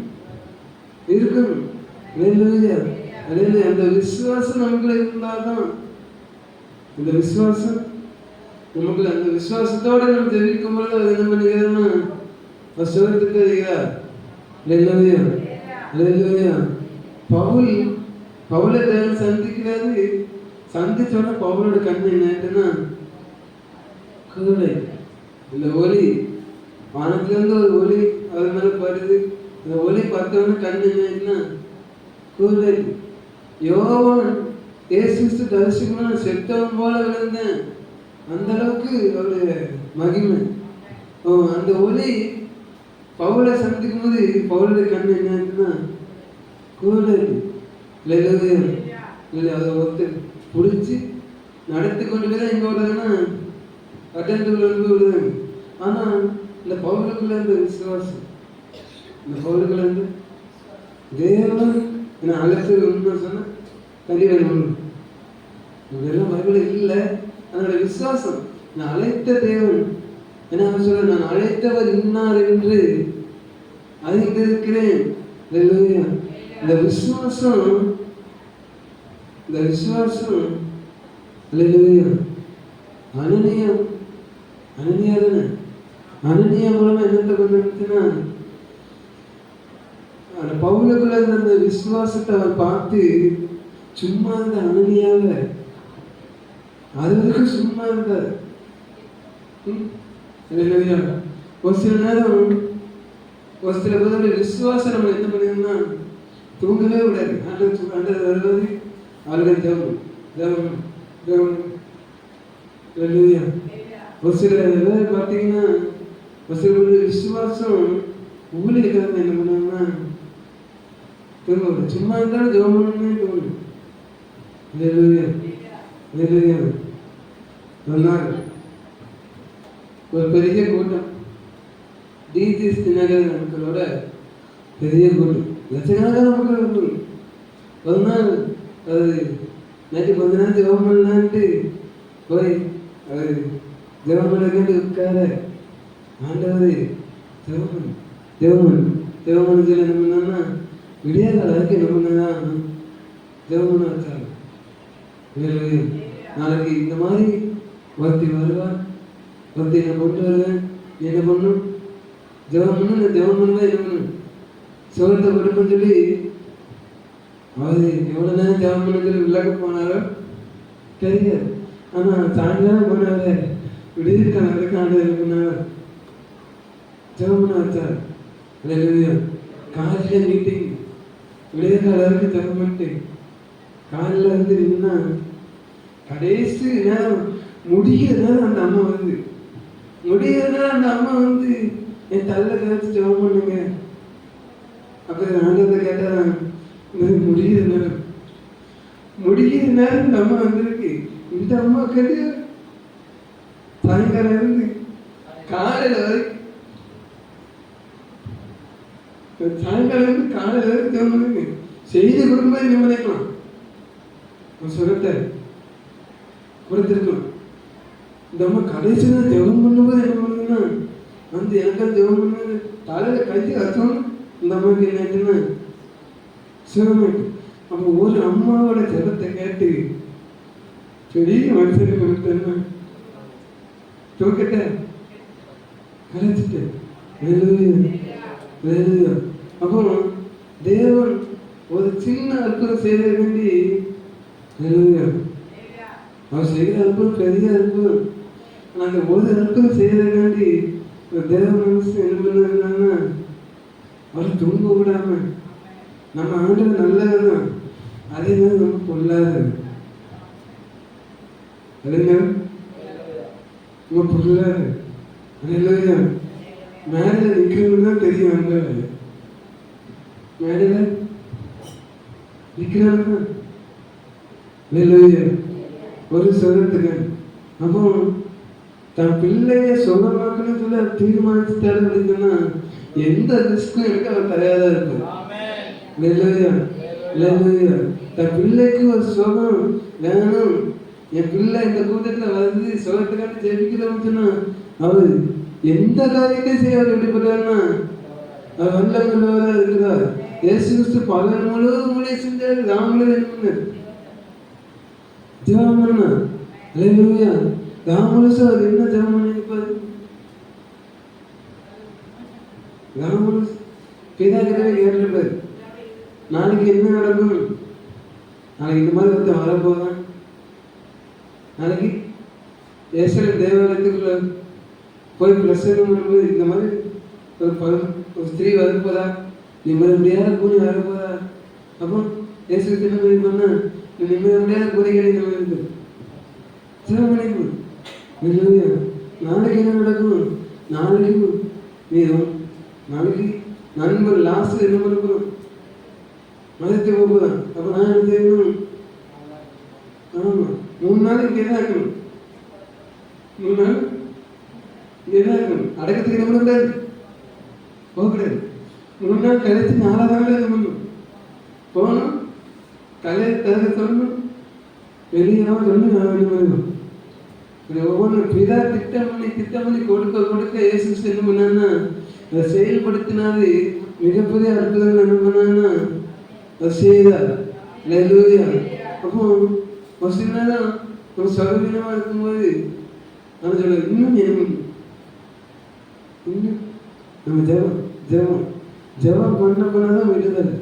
இருக்கணும். அந்த விசுவாசம் நமக்குள்ள இருந்தாதான், இந்த விசுவாசம் நமக்குள்ள, அந்த விசுவாசத்தோட நம்ம ஜெபிக்கும் பொழுது அது என்ன பண்ணிக்கிறோம்னா சுகத்துக்கு பவுலை தேவன் சந்திக்கிறாரு. சந்திச்சோட பவுலோட கண்ணு என்னன்னா குருளை, இந்த ஒலி வானத்துல இருந்து ஒரு ஒலி அது மேல படுது. இந்த ஒலி பார்த்தவொன்னு கண்ணு என்னன்னா குருளை. யோவான் இயேசு தரிசிக்கணும் செத்தவன் போல விழுந்தேன், அந்த அளவுக்கு அவருடைய மகிமை. அந்த ஒலி பவுலை சந்திக்கும் போது பவுலுடைய கண்ணு என்னன்னா குருளை. அதை ஒருத்தர் பிடிச்சி நடத்தி கொண்டு போய் தான் இங்கே விடுறதுன்னா அட்டன்ட்டுக்குள்ள இருந்து விடுறாங்க. ஆனால் இந்த பவுலுக்குள்ள இருந்த விசுவாசம், இந்த பவுலுக்குள்ள இருந்து தேவன் என்னை அழைச்சது உண்மை சொன்ன கண்டிப்பாக ஒன்று இதெல்லாம் பைபிள் இல்லை. அதனோட விசுவாசம், நான் அழைத்த தேவன் என்ன சொல்ல, நான் அழைத்தவர் இன்னார் என்று அறிந்து இருக்கிறேன். இந்த விசுவாசம், இந்த விசுவாசம் அனனியா தானே. அனனியா மூலமா என்னத்தை கொண்டுச்சுன்னா அந்த பவுலுக்குள்ள இருந்த அந்த விசுவாசத்தை அவர் பார்த்து சும்மா இருந்த அனனியாவை அது வரைக்கும் சும்மா இருந்தார். ஒரு சில நேரம் ஒரு சில பேருடைய விசுவாசம் நம்ம என்ன பண்ணிருந்தோம்னா தூங்கவே விடாது. ஆண்டவர் வருவது அவர்கள் தேவன். ஒரு சில பேர் பார்த்தீங்கன்னா ஒரு சில விசுவாசம் ஊழியக்காரங்க என்ன பண்ணுவாங்கன்னா தூங்க சும்மா இருந்தாலும் ஜெபம் பண்ணணும்னே தோணும். ஒரு பெரிய கூட்டம் டிஜிஎஸ் தினகரன் மக்களோட பெரிய கூட்டம், லட்சக்கணக்கான மக்கள் இருக்கும். ஒரு நாள் அது நைட்டு கொஞ்ச நேரம் ஜெபம் பண்ணலான்ட்டு போய் அது ஜெபம் பண்ண கேட்டு உட்கார ஆண்டவர் ஜெபம் சொல்லி என்ன பண்ணோம்னா விடிய காலத்துக்கு என்ன பண்ணதான் ஜெபம் பண்ண வச்சாங்க. நாளைக்கு இந்த மாதிரி ஒருத்தி வருவா, ஒருத்தி நான் கொண்டு வருவேன், என்ன பண்ணும் ஜெபம் பண்ணு, நான் ஜெபம் பண்ணுவேன், என்ன பண்ணும் சுகத்தை கொடுப்பேன்னு சொல்லி அவரு எவ்வளோ நேரம் ஜெபம் பண்ண சொல்லி விளக்க போனாரோ தெரியாது. ஆனால் சாயங்காலம் போனாரு விடியிருக்கான வரைக்கும் ஆண்டு பண்ணார் ஜெபம் பண்ண வச்சார். காலையில் மீட்டிங் விடியற்கால வரைக்கும் ஜெபம் பண்ணிட்டு காலையில் வந்து நின்னா கடைசி நேரம் முடிகிற நேரம் அந்த அம்மா வந்து என் தள்ள கழிச்சு ஜெபம் பண்ணுங்க. அப்போ ஆண்டவரை கேட்டாரான், முடிகிற நேரம் இந்த அம்மா வந்திருக்கு. இந்த அம்மா கேட்டு சாயங்காலம் இருந்து காலையில் வரைக்கும் ஜெபம் பண்ணுங்க. செய்தி கொடுக்கும்போது என்ன பண்ணிக்கலாம், சுகத்தை கொடுத்துருக்கலாம். இந்த அம்மா கடைசி தான் ஜெபம் பண்ணும்போது என்ன பண்ணுங்கன்னா வந்து எனக்கு ஜெபம் பண்ணது தலையில கையை வச்சோன்னு இந்த அம்மாவுக்கு என்ன ஆச்சுன்னா சுகமாயிட்டு. அப்போ ஒரு அம்மாவோட ஜெபத்தை கேட்டு பெரிய மனுஷனுக்கு கொடுத்தேன்னா தூக்கத்தை கலைச்சிட்டேன். அப்போ தேவன் ஒரு சின்ன அற்புதம் செய்ய வேண்டி அவர் செய்கிற அற்புதம் பெரிய அற்புதம். அந்த ஒரு அற்புதம் செய்யறதுக்காண்டி தேவ மனசு என்ன பண்ணாங்கன்னா அவர் தூங்க விடாம, நம்ம ஆண்டவர் நல்லதுதான், அதே மாதிரி நம்ம பொல்லாது நம்ம பொல்லாது. அதே மேடையில் நிற்கிறவங்க தான் தெரியும். அங்க மேடையில் நிற்கிறாங்க ஒரு சுகத்துக்கு. அப்போ தன் பிள்ளைய சுகமாக்கணும்னு சொல்லி தீர்மானிச்சுட்டாரு அப்படின்னா எந்த ரிஸ்க்கும் எனக்கு அவர் தயாரா இருக்கும். அல்லேலூயா அல்லேலூயா. தன் பிள்ளைக்கு ஒரு சுகம் வேணும். என் பிள்ளை இந்த கூட்டத்தில் வந்து சுகத்துக்காக ஜெபிக்கிறோம்னு சொன்னா அவர் எந்த காரியத்தையும் செய்ய அவர் எப்படிப்பட்டாருன்னா அவர் வல்லவராக இருக்கிறார். இயேசு கிறிஸ்து பகல் முழு செஞ்சாரு. ராமலர் என்ன பண்ணார்? ஜெபம் பண்ணா. அல்லேலூயா. ராமலுசு அவர் என்ன ஜெபம் பண்ணிருப்பாரு? ராமலுசு பிதா கிட்டவே கேட்டிருப்பாரு, நாளைக்கு என்ன நடக்கும்? நாளைக்கு இந்த மாதிரி ஒருத்தன் வரப்போதான். நாளைக்கு ஏசரன் தேவாலயத்துக்குள்ள போய் பிரசங்கம் பண்ணும்போது இந்த மாதிரி ஒரு ஸ்திரீ வரப்போதா, நிம்மதி முடியாத கூலி வரப்போதா. அப்போ ஏசு என்ன பண்ணா, நிம்மதி முடியாத கூலி கிடைக்க சிவம் கிடைக்கும். நாளைக்கு என்ன நடக்கும்? நாளைக்கு நண்பர் லாஸ்ட் என்ன பண்ண மதத்தை போகுதான். அப்ப நான் என்ன செய்யணும்? ஆமா, 3 நாள் இங்கேதான் இருக்கணும். 3 நாள் இங்கேதான் இருக்கணும். அடக்கத்துக்கு என்ன பண்ணக்கூடாது, போகக்கூடாது. 3 நாள் கழிச்சு 4ஆவது நாள் என்ன பண்ணணும்? போகணும், கலையை தர சொல்லணும், வெளியாக சொல்லணும், நான் வெளியே வரணும். ஒவ்வொரு பிதா திட்டம் பண்ணி கொடுக்க இயேசு என்ன பண்ணான்னா அதை செயல்படுத்தினாரு. மிகப்பெரிய அற்புதங்கள் என்ன பண்ணான்னா அதை செய்தார். அல்லேலூயா. அப்போ ஒரு சில நேரம் நம்ம சௌகரியமா இருக்கும்போது நம்ம சொல்ல இன்னும் நம்ம ஜெபம் பண்ணதான் விடுதலை.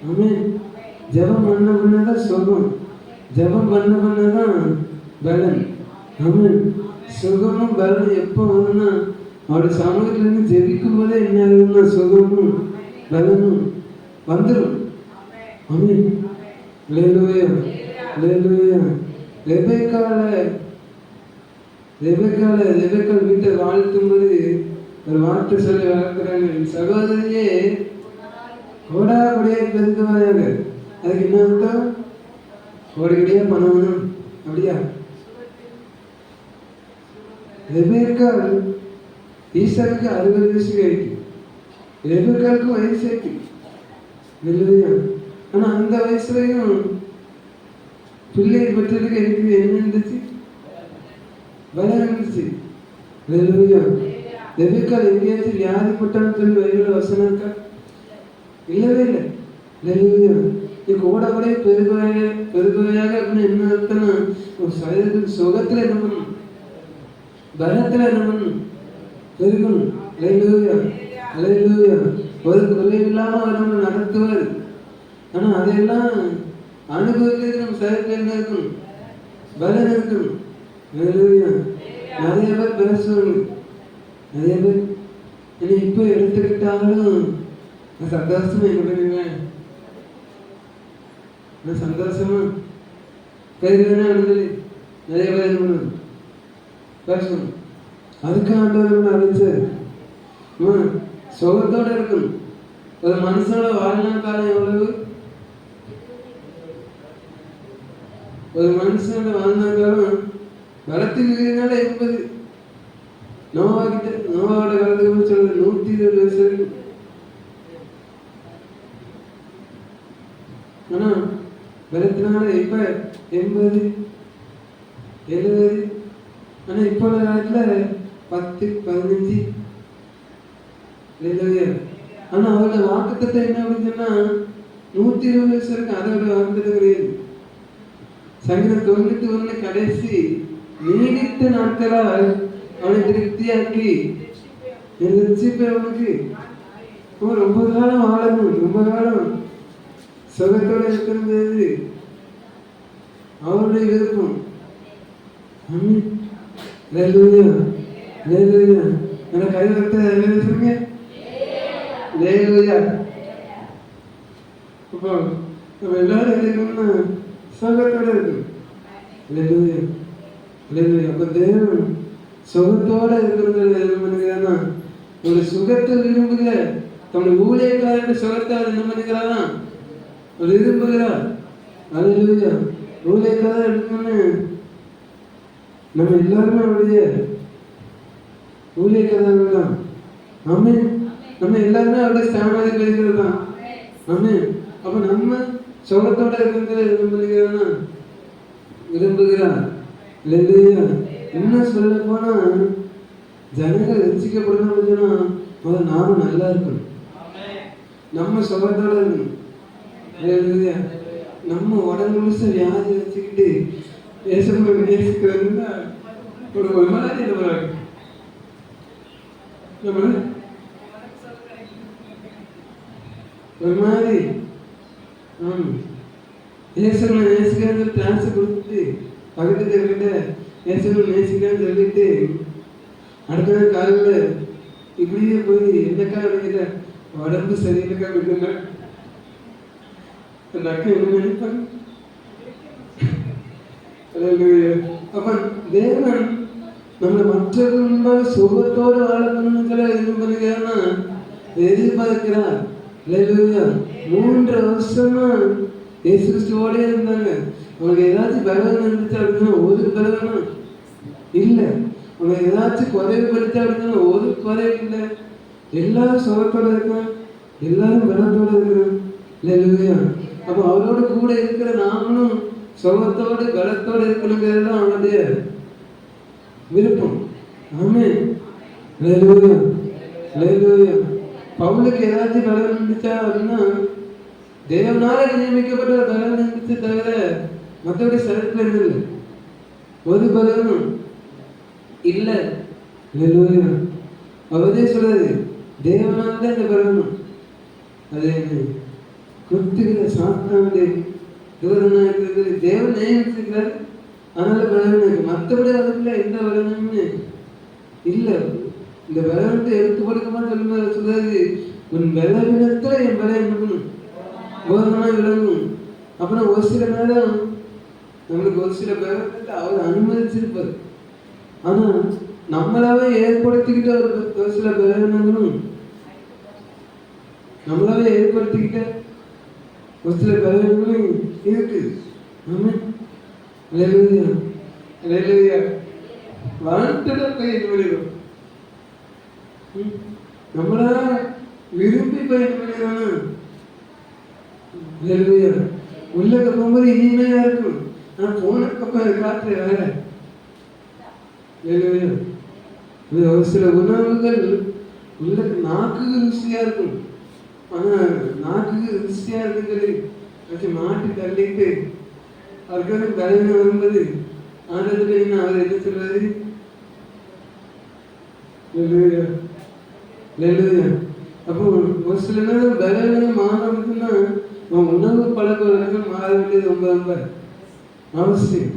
ஆமென். ஜெபம் பண்ணதான் சுகம். ஜெபம் பண்ணதான் பலன். ஆமென். சுகமும் பலனும் எப்போ வரும்னா அவருடைய சமூகத்துல இருந்து ஜெபிக்கும் போதே என்ன ஆகுதுன்னா சுகமும் பலனும் வந்துடும். ஆமென். அல்லேலூயா அல்லேலூயா. ரெபெக்காள் வீட்டை வாழ்த்தும் போது ஒரு வார்த்தை சொல்லி வளர்க்கிறாங்க, சகோதரியே கோடா கொடியை பெருக்குவாங்க. அதுக்கு என்ன அர்த்தம்? கோடிக்கடியா பணம் வேணும் அப்படியா? ரெபெக்காள் ஈசாக்கு 60 வயசு ஆயிட்டு, ரெபெக்காளுக்கு வயசு ஆயிட்டு. இல்லையா? ஆனா அந்த வயசுலயும் பிள்ளை பெற்றதுக்கு எனக்கு என்ன இருந்துச்சு? பயம் இருந்துச்சு. இல்லையா? ரெபெக்காள் எங்கேயாச்சும் வியாதிப்பட்டான்னு சொல்லி வயலில் வசனம் இருக்கா? இல்லவே இல்லை. இல்லையா? கோடா கூட பெருகுவையாக அப்படின்னு என்ன அர்த்தம்னா ஒரு சரீரத்துக்கு சுகத்துல என்ன பண்ணணும், பலத்துல என்ன பண்ணணும், பெருகணும். அல்லேலூயா அல்லேலூயா. ஒரு குறைவில்லாம அவர் நடத்துவார். ஆனா அதையெல்லாம் அனுபவிக்கிறது நம்ம சரீரத்தில் என்ன இருக்கணும், பலன் இருக்கணும். அல்லேலூயா. நிறைய பேர் பேசுவாங்க, நிறைய பேர் என்ன இப்போ எடுத்துக்கிட்டாலும் சந்தோஷமா என்ன சந்தோஷமா கைதுனா விடுதலை நிறைய பேர் என்ன பண்ணுவாங்க, பேசணும். அதுக்கு ஆண்டவர் அழைச்சார். சுகத்தோட இருக்கணும். ஒரு மனுஷனோட வாழ்நாள் காலம் எவ்வளவு? ஒரு மனுஷனோட வாழ்நாள் காலம் வளர்த்துக்கு 80. நோவாவோட காலத்துக்கு சொல்றது 120 வயசு வரைக்கும். ஆனா பலத்தினால இப்ப 80 70. ஆனா இப்போ காலத்துல 10 15. இல்லையா? ஆனா அவரோட வாக்குத்தத்தை என்ன அப்படின்னு சொன்னா 120 வயசு இருக்கு. அதோட வாக்குத்தத்தை கிடையாது. சங்கீதம் 91 கடைசி நீடித்த நாட்களால் அவனை திருப்தியாக்கி ரட்சிப்பை அவனுக்கு ரொம்ப காலம் வாழணும், ரொம்ப காலம் சுகத்தோட இருக்கிறது அவருடைய விருப்பம். எனக்கு கைவரத்தை சொல்லுங்க. இப்போ நம்ம எல்லாரும் இருக்கணும்னா சுகத்தோட இருக்கணும். அப்ப தேவன் சுகத்தோட இருக்கிறது ஒரு சுகத்தை விரும்புகிற தன்னுடைய ஊழியக்காரன் சுகத்தை என்ன பண்ணுகிறானா ஒரு விரும்புகிறார். அல்லேலூயா. ஊழியக்காரர் இருக்கணும்னு நம்ம எல்லாருமே அவருடைய ஊழியக்காரர்கள் தான். ஆமென். நம்ம எல்லாருமே அவருடைய ஸ்தானமாக இருக்கிறது தான். ஆமென். அப்ப நம்ம சுகத்தோட இருக்கிற விரும்புகிறார். இன்னும் சொல்ல போனா ஜனங்கள் ரசிக்கப்படணும். முதல்ல நாம நல்லா இருக்கணும், நம்ம சுகத்தோட இருக்கணும். நம்ம உடம்பு முழுச வியாதி வச்சுக்கிட்டு நேசிக்கிறதுன்னா ஒரு மாதிரி ஒரு மாதிரி நேசங்களை நேசிக்கிறது டிரான்ஸ் கொடுத்துட்டு பக்கத்து தெருக்கிட்ட நேசங்களை நேசிக்கிறேன்னு சொல்லிட்டு அடுத்த நாள் காலையில் இப்படியே போய் என்னக்கா அப்படிங்கிற உடம்பு சரியில்லைக்கா விடுங்க அக்கா என்ன நினைப்பாங்க. அப்ப தேவன் நம்மளை மற்றவர்கள் முன்பாக சுகத்தோடு வாழணும்னு இது பண்ணுகிறான்னா எதிர்பார்க்கிறார். 3 வருஷமா இயேசு கிறிஸ்துவோடே இருந்தாங்க. உங்களுக்கு ஏதாச்சும் பலவீனம் இருந்துச்சு அப்படின்னா ஒரு பலவீனம் இல்லை, உங்களுக்கு ஏதாச்சும் குறைவு படுத்த அப்படின்னா ஒரு குறைவு இல்லை. எல்லாரும் சுகத்தோட இருக்கான், எல்லாரும் பலத்தோட இருக்கிறோம். அப்போ அவரோட கூட இருக்கிற நாமளும் சுகத்தோடு பலத்தோடு இருக்கணுங்கிறது தான் அவனுடைய விருப்பம். ஆமென். பவுலுக்கு ஏதாச்சும் பலன் இருந்துச்சா அப்படின்னா தேவனால நியமிக்கப்பட்ட பலன் இருந்துச்சு தவிர மற்றபடி சரித்திரம் இல்லை, ஒரு பலனும் இல்லை. அவரே சொல்றது தேவனால தான் இந்த பலனும் அது குத்துகிற சாத்தானுடைய தூரனா இருக்கிறது தேவன் நியமிச்சிருக்கிறார். அதனால பலவீனம் இருக்கு, மற்றபடி அதுக்குள்ள எந்த பலனுமே இல்லை. இந்த பலவீனத்தை எடுத்து கொடுக்கமா சொல்றது உன் பலவீனத்துல என் பலம் இருக்கணும், ஓரமா விளங்கும். அப்புறம் ஒரு சில நேரம் நம்மளுக்கு ஒரு சில பலவீனத்தை அவர் அனுமதிச்சிருப்பார். ஆனா நம்மளாவே ஏற்படுத்திக்கிட்ட ஒரு சில பலவீனங்களும் நம்மளாவே ஏற்படுத்திக்கிட்ட ஒரு சில பலவீனங்களும் இருக்கு. நம்மளா விரும்பி பயன்படுத்தணும். உள்ளக்க போகும்போது இனிமையா இருக்கும், ஆனா போனக்கப்ப காற்று வேற. ஒரு சில உணவுகள் உள்ள நாக்குக்கு ருசியா இருக்கும், ஆனா நாக்குக்கு ருசியா இருக்குங்கிறது மாட்டி தள்ளிட்டு அதுக்காக பலவீனம் வரும்போது ஆனதுல என்ன அவர் என்ன சொல்றாரு? அப்போ ஒரு சில நேரம் பலவீனம் மாறதுன்னா உணவு பழக்க வழக்கம் மாற வேண்டியது ரொம்ப ரொம்ப அவசியம்.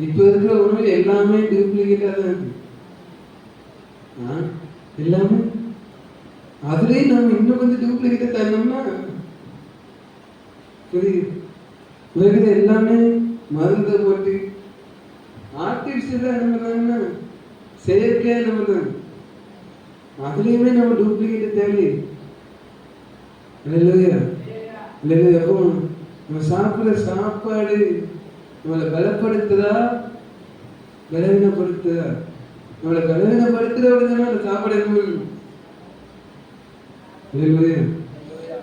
இப்ப இருக்கிற உணவு எல்லாமே டூப்ளிகேட்டா தான் இருக்கு, எல்லாமே. அதுலயும் நம்ம இன்னும் கொஞ்சம் டூப்ளிகேட்டா தரணும்னா புரியுது. உலகத்துல எல்லாமே மருந்தை போட்டு ஆர்டிபிஷியலா என்ன பண்ணாங்கன்னா செயற்கையா என்ன பண்றாங்க, அதுலயுமே நம்ம டூப்ளிகேட் தேவை. எப்போ நம்ம சாப்பிடுற சாப்பாடு நம்மளை பலப்படுத்துதா பலவீனப்படுத்துதா? நம்மளை பலவீனப்படுத்துற அப்படின்னா அந்த சாப்பாடு என்ன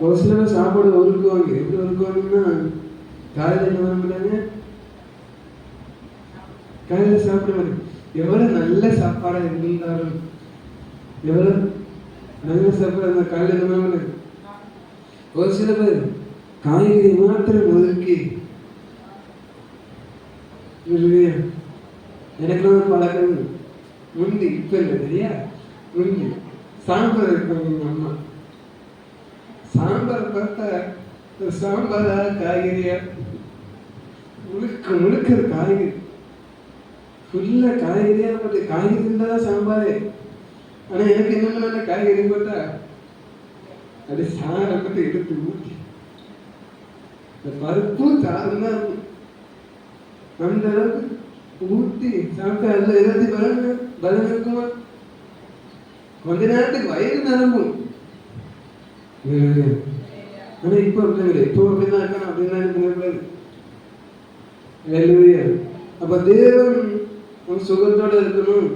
ஒரு சில சாப்பாடு ஒதுக்குவாங்க. எப்படி ஒதுக்குவாங்கன்னா காலையில் என்ன பண்ண மாட்டாங்க, காலையில் சாப்பிட மாட்டாங்க. எவ்வளவு நல்ல சாப்பாடா இருந்தாலும் எவ்வளவு நல்ல சாப்பாடு அந்த காலையில் என்ன பண்ண மாட்டாங்க. ஒரு சில பேர் காய்கறி மாத்திரம் ஒதுக்கி எனக்குலாம் பழக்கம் முந்தி, இப்ப இல்லை சரியா, முந்தி சாம்பார் இருப்பாங்க அம்மா. சாம்பார் பார்த்தா சாம்பாரா காய்கறியா முழுக்க முழுக்க காய்கறி ஃபுல்லா காய்கறியா போட்டு, காய்கறி இருந்தாதான் சாம்பாரே. ஆனா எனக்கு என்ன பண்ண காய்கறி போட்டா அப்படி சாரை போட்டு எடுத்து ஊற்றி பருப்பும் சாரம் தான் இருக்கும், அந்த அளவுக்கு ஊற்றி சாப்பிட்டு அதுல ஏதாச்சும் பலம் இருக்குமா? கொஞ்ச நேரத்துக்கு வயிறு நிரம்பும். ஆனா இப்ப அப்படிங்கிற இப்போ அப்படிதான் இருக்கணும் அப்படின்னா. அப்ப தேவன் சுகத்தோட இருக்கணும்,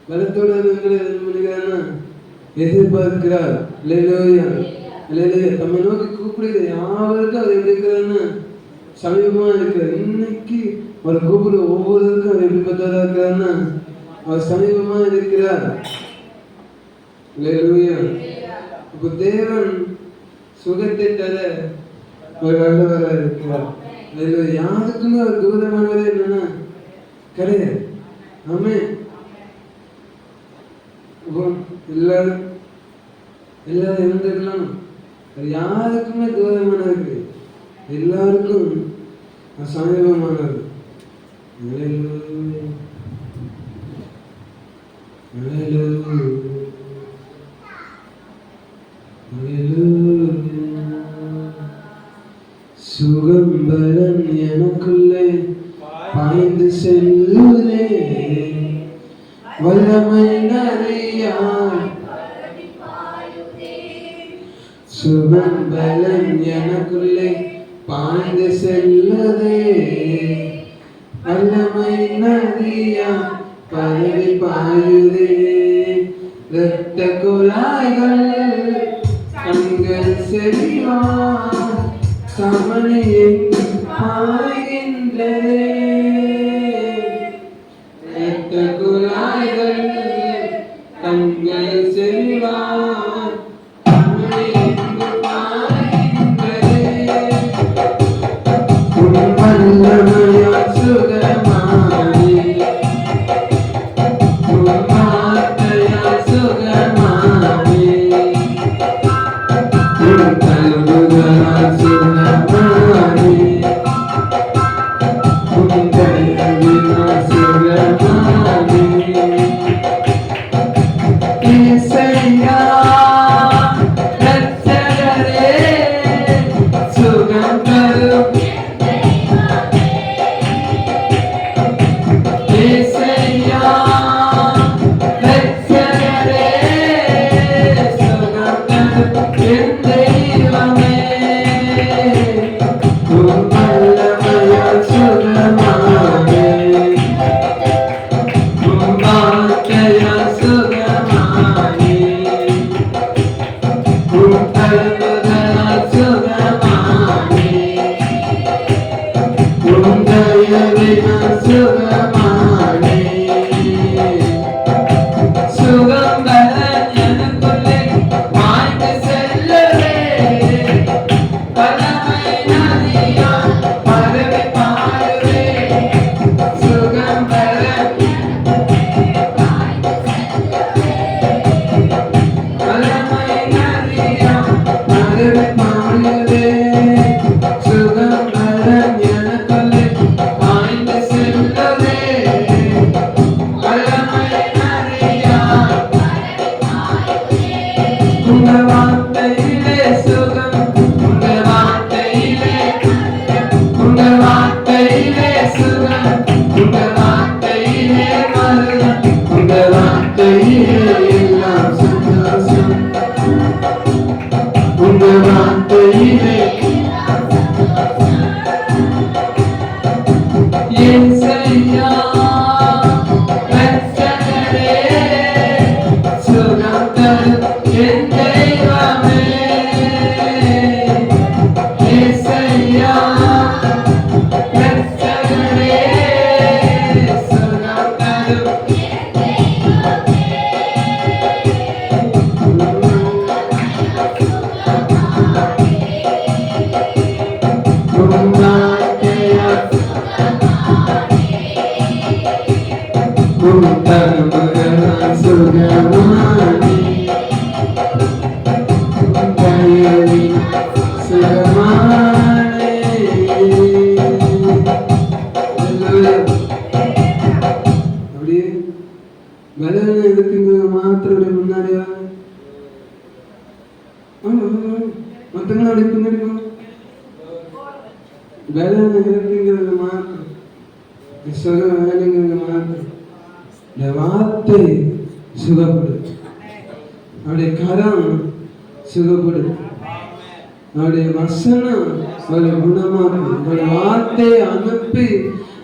பலத்தோட இருக்கிற எதிர்பார்க்கிறார். இல்லையா நம்ம நோக்கி கூப்பிடுது யாருக்கும் அது எப்படி இருக்கிறதுன்னு சமீபமா இருக்கிறது. இன்னைக்கு ஒரு கூப்பிடு ஒவ்வொருவருக்கும் அவர் எப்படிப்பட்டதா இருக்கிறாருன்னா அவர் சமீபமா இருக்கிறார். இப்போ தேவன் சுகத்தை தர ஒரு வல்லவரா இருக்கிறார். யாருக்குமே ஒரு தூரமானதே என்னன்னா கிடையாது. ஆமே எல்லாரும் எல்லாரும் இருந்துக்கலாம். அது யாருக்குமே தூரமானது, எல்லாருக்கும் சமீபமானது. சுகம் பலன் எனக்குள்ளே பாய்ந்து செல்லுதே, வல்லமை நிறையாய் சுகம் பலன் எனக்குள்ளே பாய்ந்து செல்லுதே, வல்லமை நிறையாய் பரவி பாயுதே. இரத்த குழாய்கள் கண்கள் செறிவா சமணியை பாய்கின்றதே. இரத்த குழாய்கள் கண்கள் செறிவா சமணியை பாய்கின்றதே. உன் வல்லமையா சுகமானி, உன் வார்த்தையா சுகமானி, உன் கல்விகளா சுகமானி, உன் தயவினா சுகமானி. இசையா ரட்சகரே சுகம் தரும். இசையா ரட்சகரே சுகம் தரும் என் தெய்வமே. உன் வல்லமையால் சுகமானே, உன் வார்த்தையால் சுகமானே, உன் கல்விகளால் சுகமானே, உன் தயவினால் சுகமானே. சுகம் பலன் எனக்குள்ளே பாய்ந்து செல்லுதே, வல்லமை நதியாய் பரவி பாயுதே. சுகம் பலன் வல்லமை நதியாய் பரவி பாயுதே. சுகம் பலன் எனக்குள்ளே பாய்ந்து செல்லுதே, வல்லமை நதியாய். உங்க வார்த்தையிலே சுகம், உங்க வார்த்தையிலே, உங்க வார்த்தையிலே சுகம், உங்க வார்த்தையிலே மருகம், உங்க வார்த்தையிலே எல்லாம் சந்தோஷம், உங்க வார்த்தையிலே. இசையா ரட்சகரே சுகம் தரும் என் தெய்வமே. இசையா ரட்சகரே சுகம் தரும் உன் வார்த்தையால் உன் கருணையால் சுகமானே, உன் தயவினால் சுகமானே. அப்படியே பலன் இருக்குங்கிறது மாத்திரம் முன்னாடி மற்றவங்களும் அப்படி பின்னாடி பலன் இருக்குங்கிறது மாத்திரம், சுகம் வேணுங்கிறது மாத்திரம். இந்த வார்த்தை சுகப்படு, அவருடைய கரம் சுகப்படு, அவருடைய வசனம் அவரை குணமாக்கும். அவருடைய வார்த்தையை அனுப்பி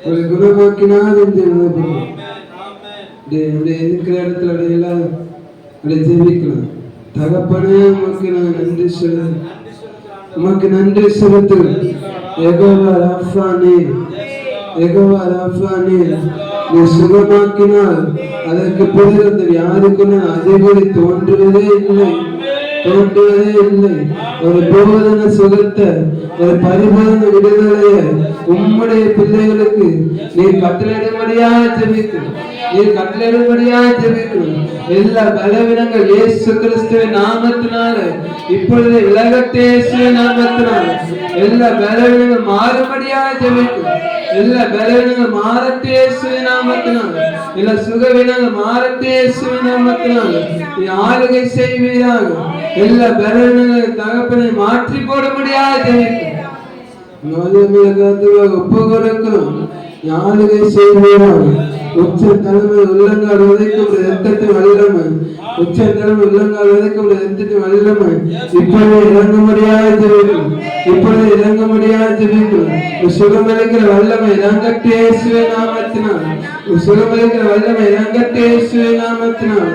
அவரை குணமாக்கினால் இருக்கிற இடத்துல அப்படியே எல்லாம் அப்படியே ஜெபிக்கலாம். தகப்பனே உமக்கு நான் நன்றி சொல்லுறேன், உமக்கு நன்றி செலுத்து. யெகோவா ராஃபா நீர், யெகோவா ராஃபா நீர். நீ சுகமாக்கினால் அதற்கு பிறகு அந்த வியாதிக்குள்ள அதிபதி தோன்றுவதே இல்லை, தோன்றுவதே இல்லை. ஒரு போதன சுகத்தை, ஒரு பரிபூரண விடுதலைய உம்முடைய பிள்ளைகளுக்கு நீ கட்டளையிடும்படியாக ஜெபிக்கிறோம், நீ கட்டளையிடும்படியாக ஜெபிக்கிறோம். எல்லா பலவீனங்கள் இயேசு கிறிஸ்துவின் நாமத்தினால இப்பொழுது விலகட்டே, இயேசுவின் நாமத்தினால எல்லா பலவீனங்கள் மாறும்படியாக ஜெபிக்கிறோம். எல்லா பலவீனங்கள் மாறட்டே, இயேசுவின் நாமத்தினால எல்லா சுகவீனங்கள் மாறட்டே, இயேசுவின் நாமத்தினால நீ ஆளுகை செய்வீராக. எல்லா பலவீனங்களை தகப்பனை மாற்றி போட முடியாது ஒப்பு கொடுக்கும், ஆளுகை செய்வீராக. உச்ச தலைமை உள்ளங்கால் உதைக்கும் ரத்தத்தை வல்லமை, உச்ச தலைமை உள்ளங்கால் உதைக்கும் ரத்தத்தை வல்லமை இப்பொழுது இறங்க முடியாது ஜெபிக்கும், இப்பொழுது இறங்க முடியாது ஜெபிக்கும். சுகமளிக்கிற வல்லமை இறங்கட்டே, இயேசுவின் நாமத்தினால் சுகமளிக்கிற வல்லமை இறங்கட்டே, இயேசுவின் நாமத்தினால்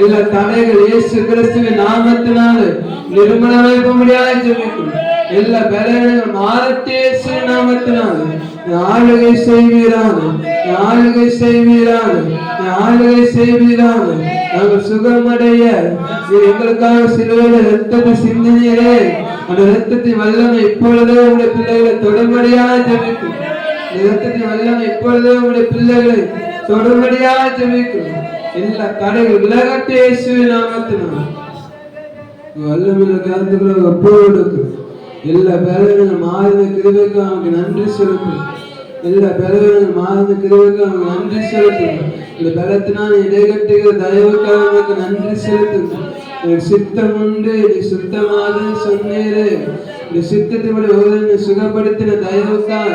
எல்லா தடைகள் இயேசு கிறிஸ்துவின் நாமத்தினால நிர்மூலமாக்க முடியாது ஜெபிக்கும். எல்லா பலவீனங்கள் மாறட்டே, இயேசுவின் நாமத்தினால் ஆளுகை செய்வீராக, ஆளுகை செய்வீராக, ஆளுகை செய்வீராக. நாங்கள் சுகமடைய எங்களுக்காக சிலுவையில் ரத்தத்தை சிந்தினீரே, அந்த ரத்தத்தின் வல்லமை இப்பொழுதே உங்களுடைய பிள்ளைகளை தொடும்படியாக ஜெபிக்கும். ரத்தத்தின் வல்லமை இப்பொழுதே உங்களுடைய பிள்ளைகளை தொடும்படியாக ஜெபிக்கும். எல்லா தடைகள் விலகட்டே, இயேசுவின் நாமத்தினால் வல்லமையில கருத்துக்களை ஒப்பு கொடுக்கும். எல்லா பலவீனங்கள் மாறின கிருபைக்கு அவனுக்கு நன்றி செலுத்தும், எல்லா பலவீனங்கள் மாறின கிருபைக்கு அவனுக்கு நன்றி செலுத்தும். இந்த பலத்தினால் இடைகட்டுகிற தயவுக்காக அவனுக்கு நன்றி செலுத்தும். எனக்கு சித்தம் உண்டு, நீ சுத்தமாக சொன்னீரே, இந்த சித்தத்தை சுகப்படுத்தின தயவுக்காக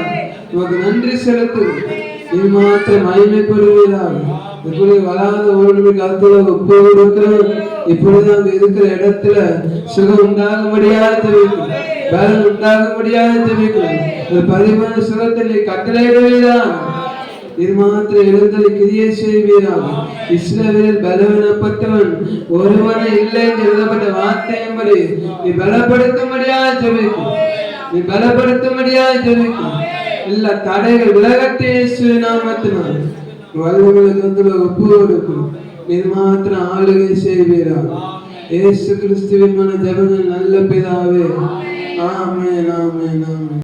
உனக்கு நன்றி செலுத்தும். நீ மாத்திரம் மகிமைப்படுவீராக. இப்படி வராத ஒழுங்கு காலத்துல ஒப்பு கொடுக்கிறோம். இப்பொழுது அங்க இருக்கிற இடத்துல சுகம் உண்டாக முடியாது தெரிவிக்கும், பலன் உண்டாக முடியாது தெரிவிக்கும். ஒரு பரிமாண சுகத்தை நீ கட்டளையிடுவீராக. இது மாத்திரம் எழுந்தலை கிரியை செய்வீராக. இஸ்ரவேலில் பலவீனப்பட்டவன் ஒருவனை இல்லை என்று எழுதப்பட்ட வார்த்தையின்படி நீ பலப்படுத்தும்படியாக ஜெபிக்கும், நீ பலப்படுத்தும்படியாக ஜெபிக்கும். எல்லா தடைகள் விலகட்டே, இயேசுவின் நாமத்தினால் வல்லமைகளுக்கு ஒப்பு கொடுக்கும். இது மாத்திரம் ஆளுகை செய்வீராக. இயேசு கிறிஸ்துவின் மன ஜெபங்கள் நல்ல பிதாவே, ஆமென், ஆமென், ஆமென்.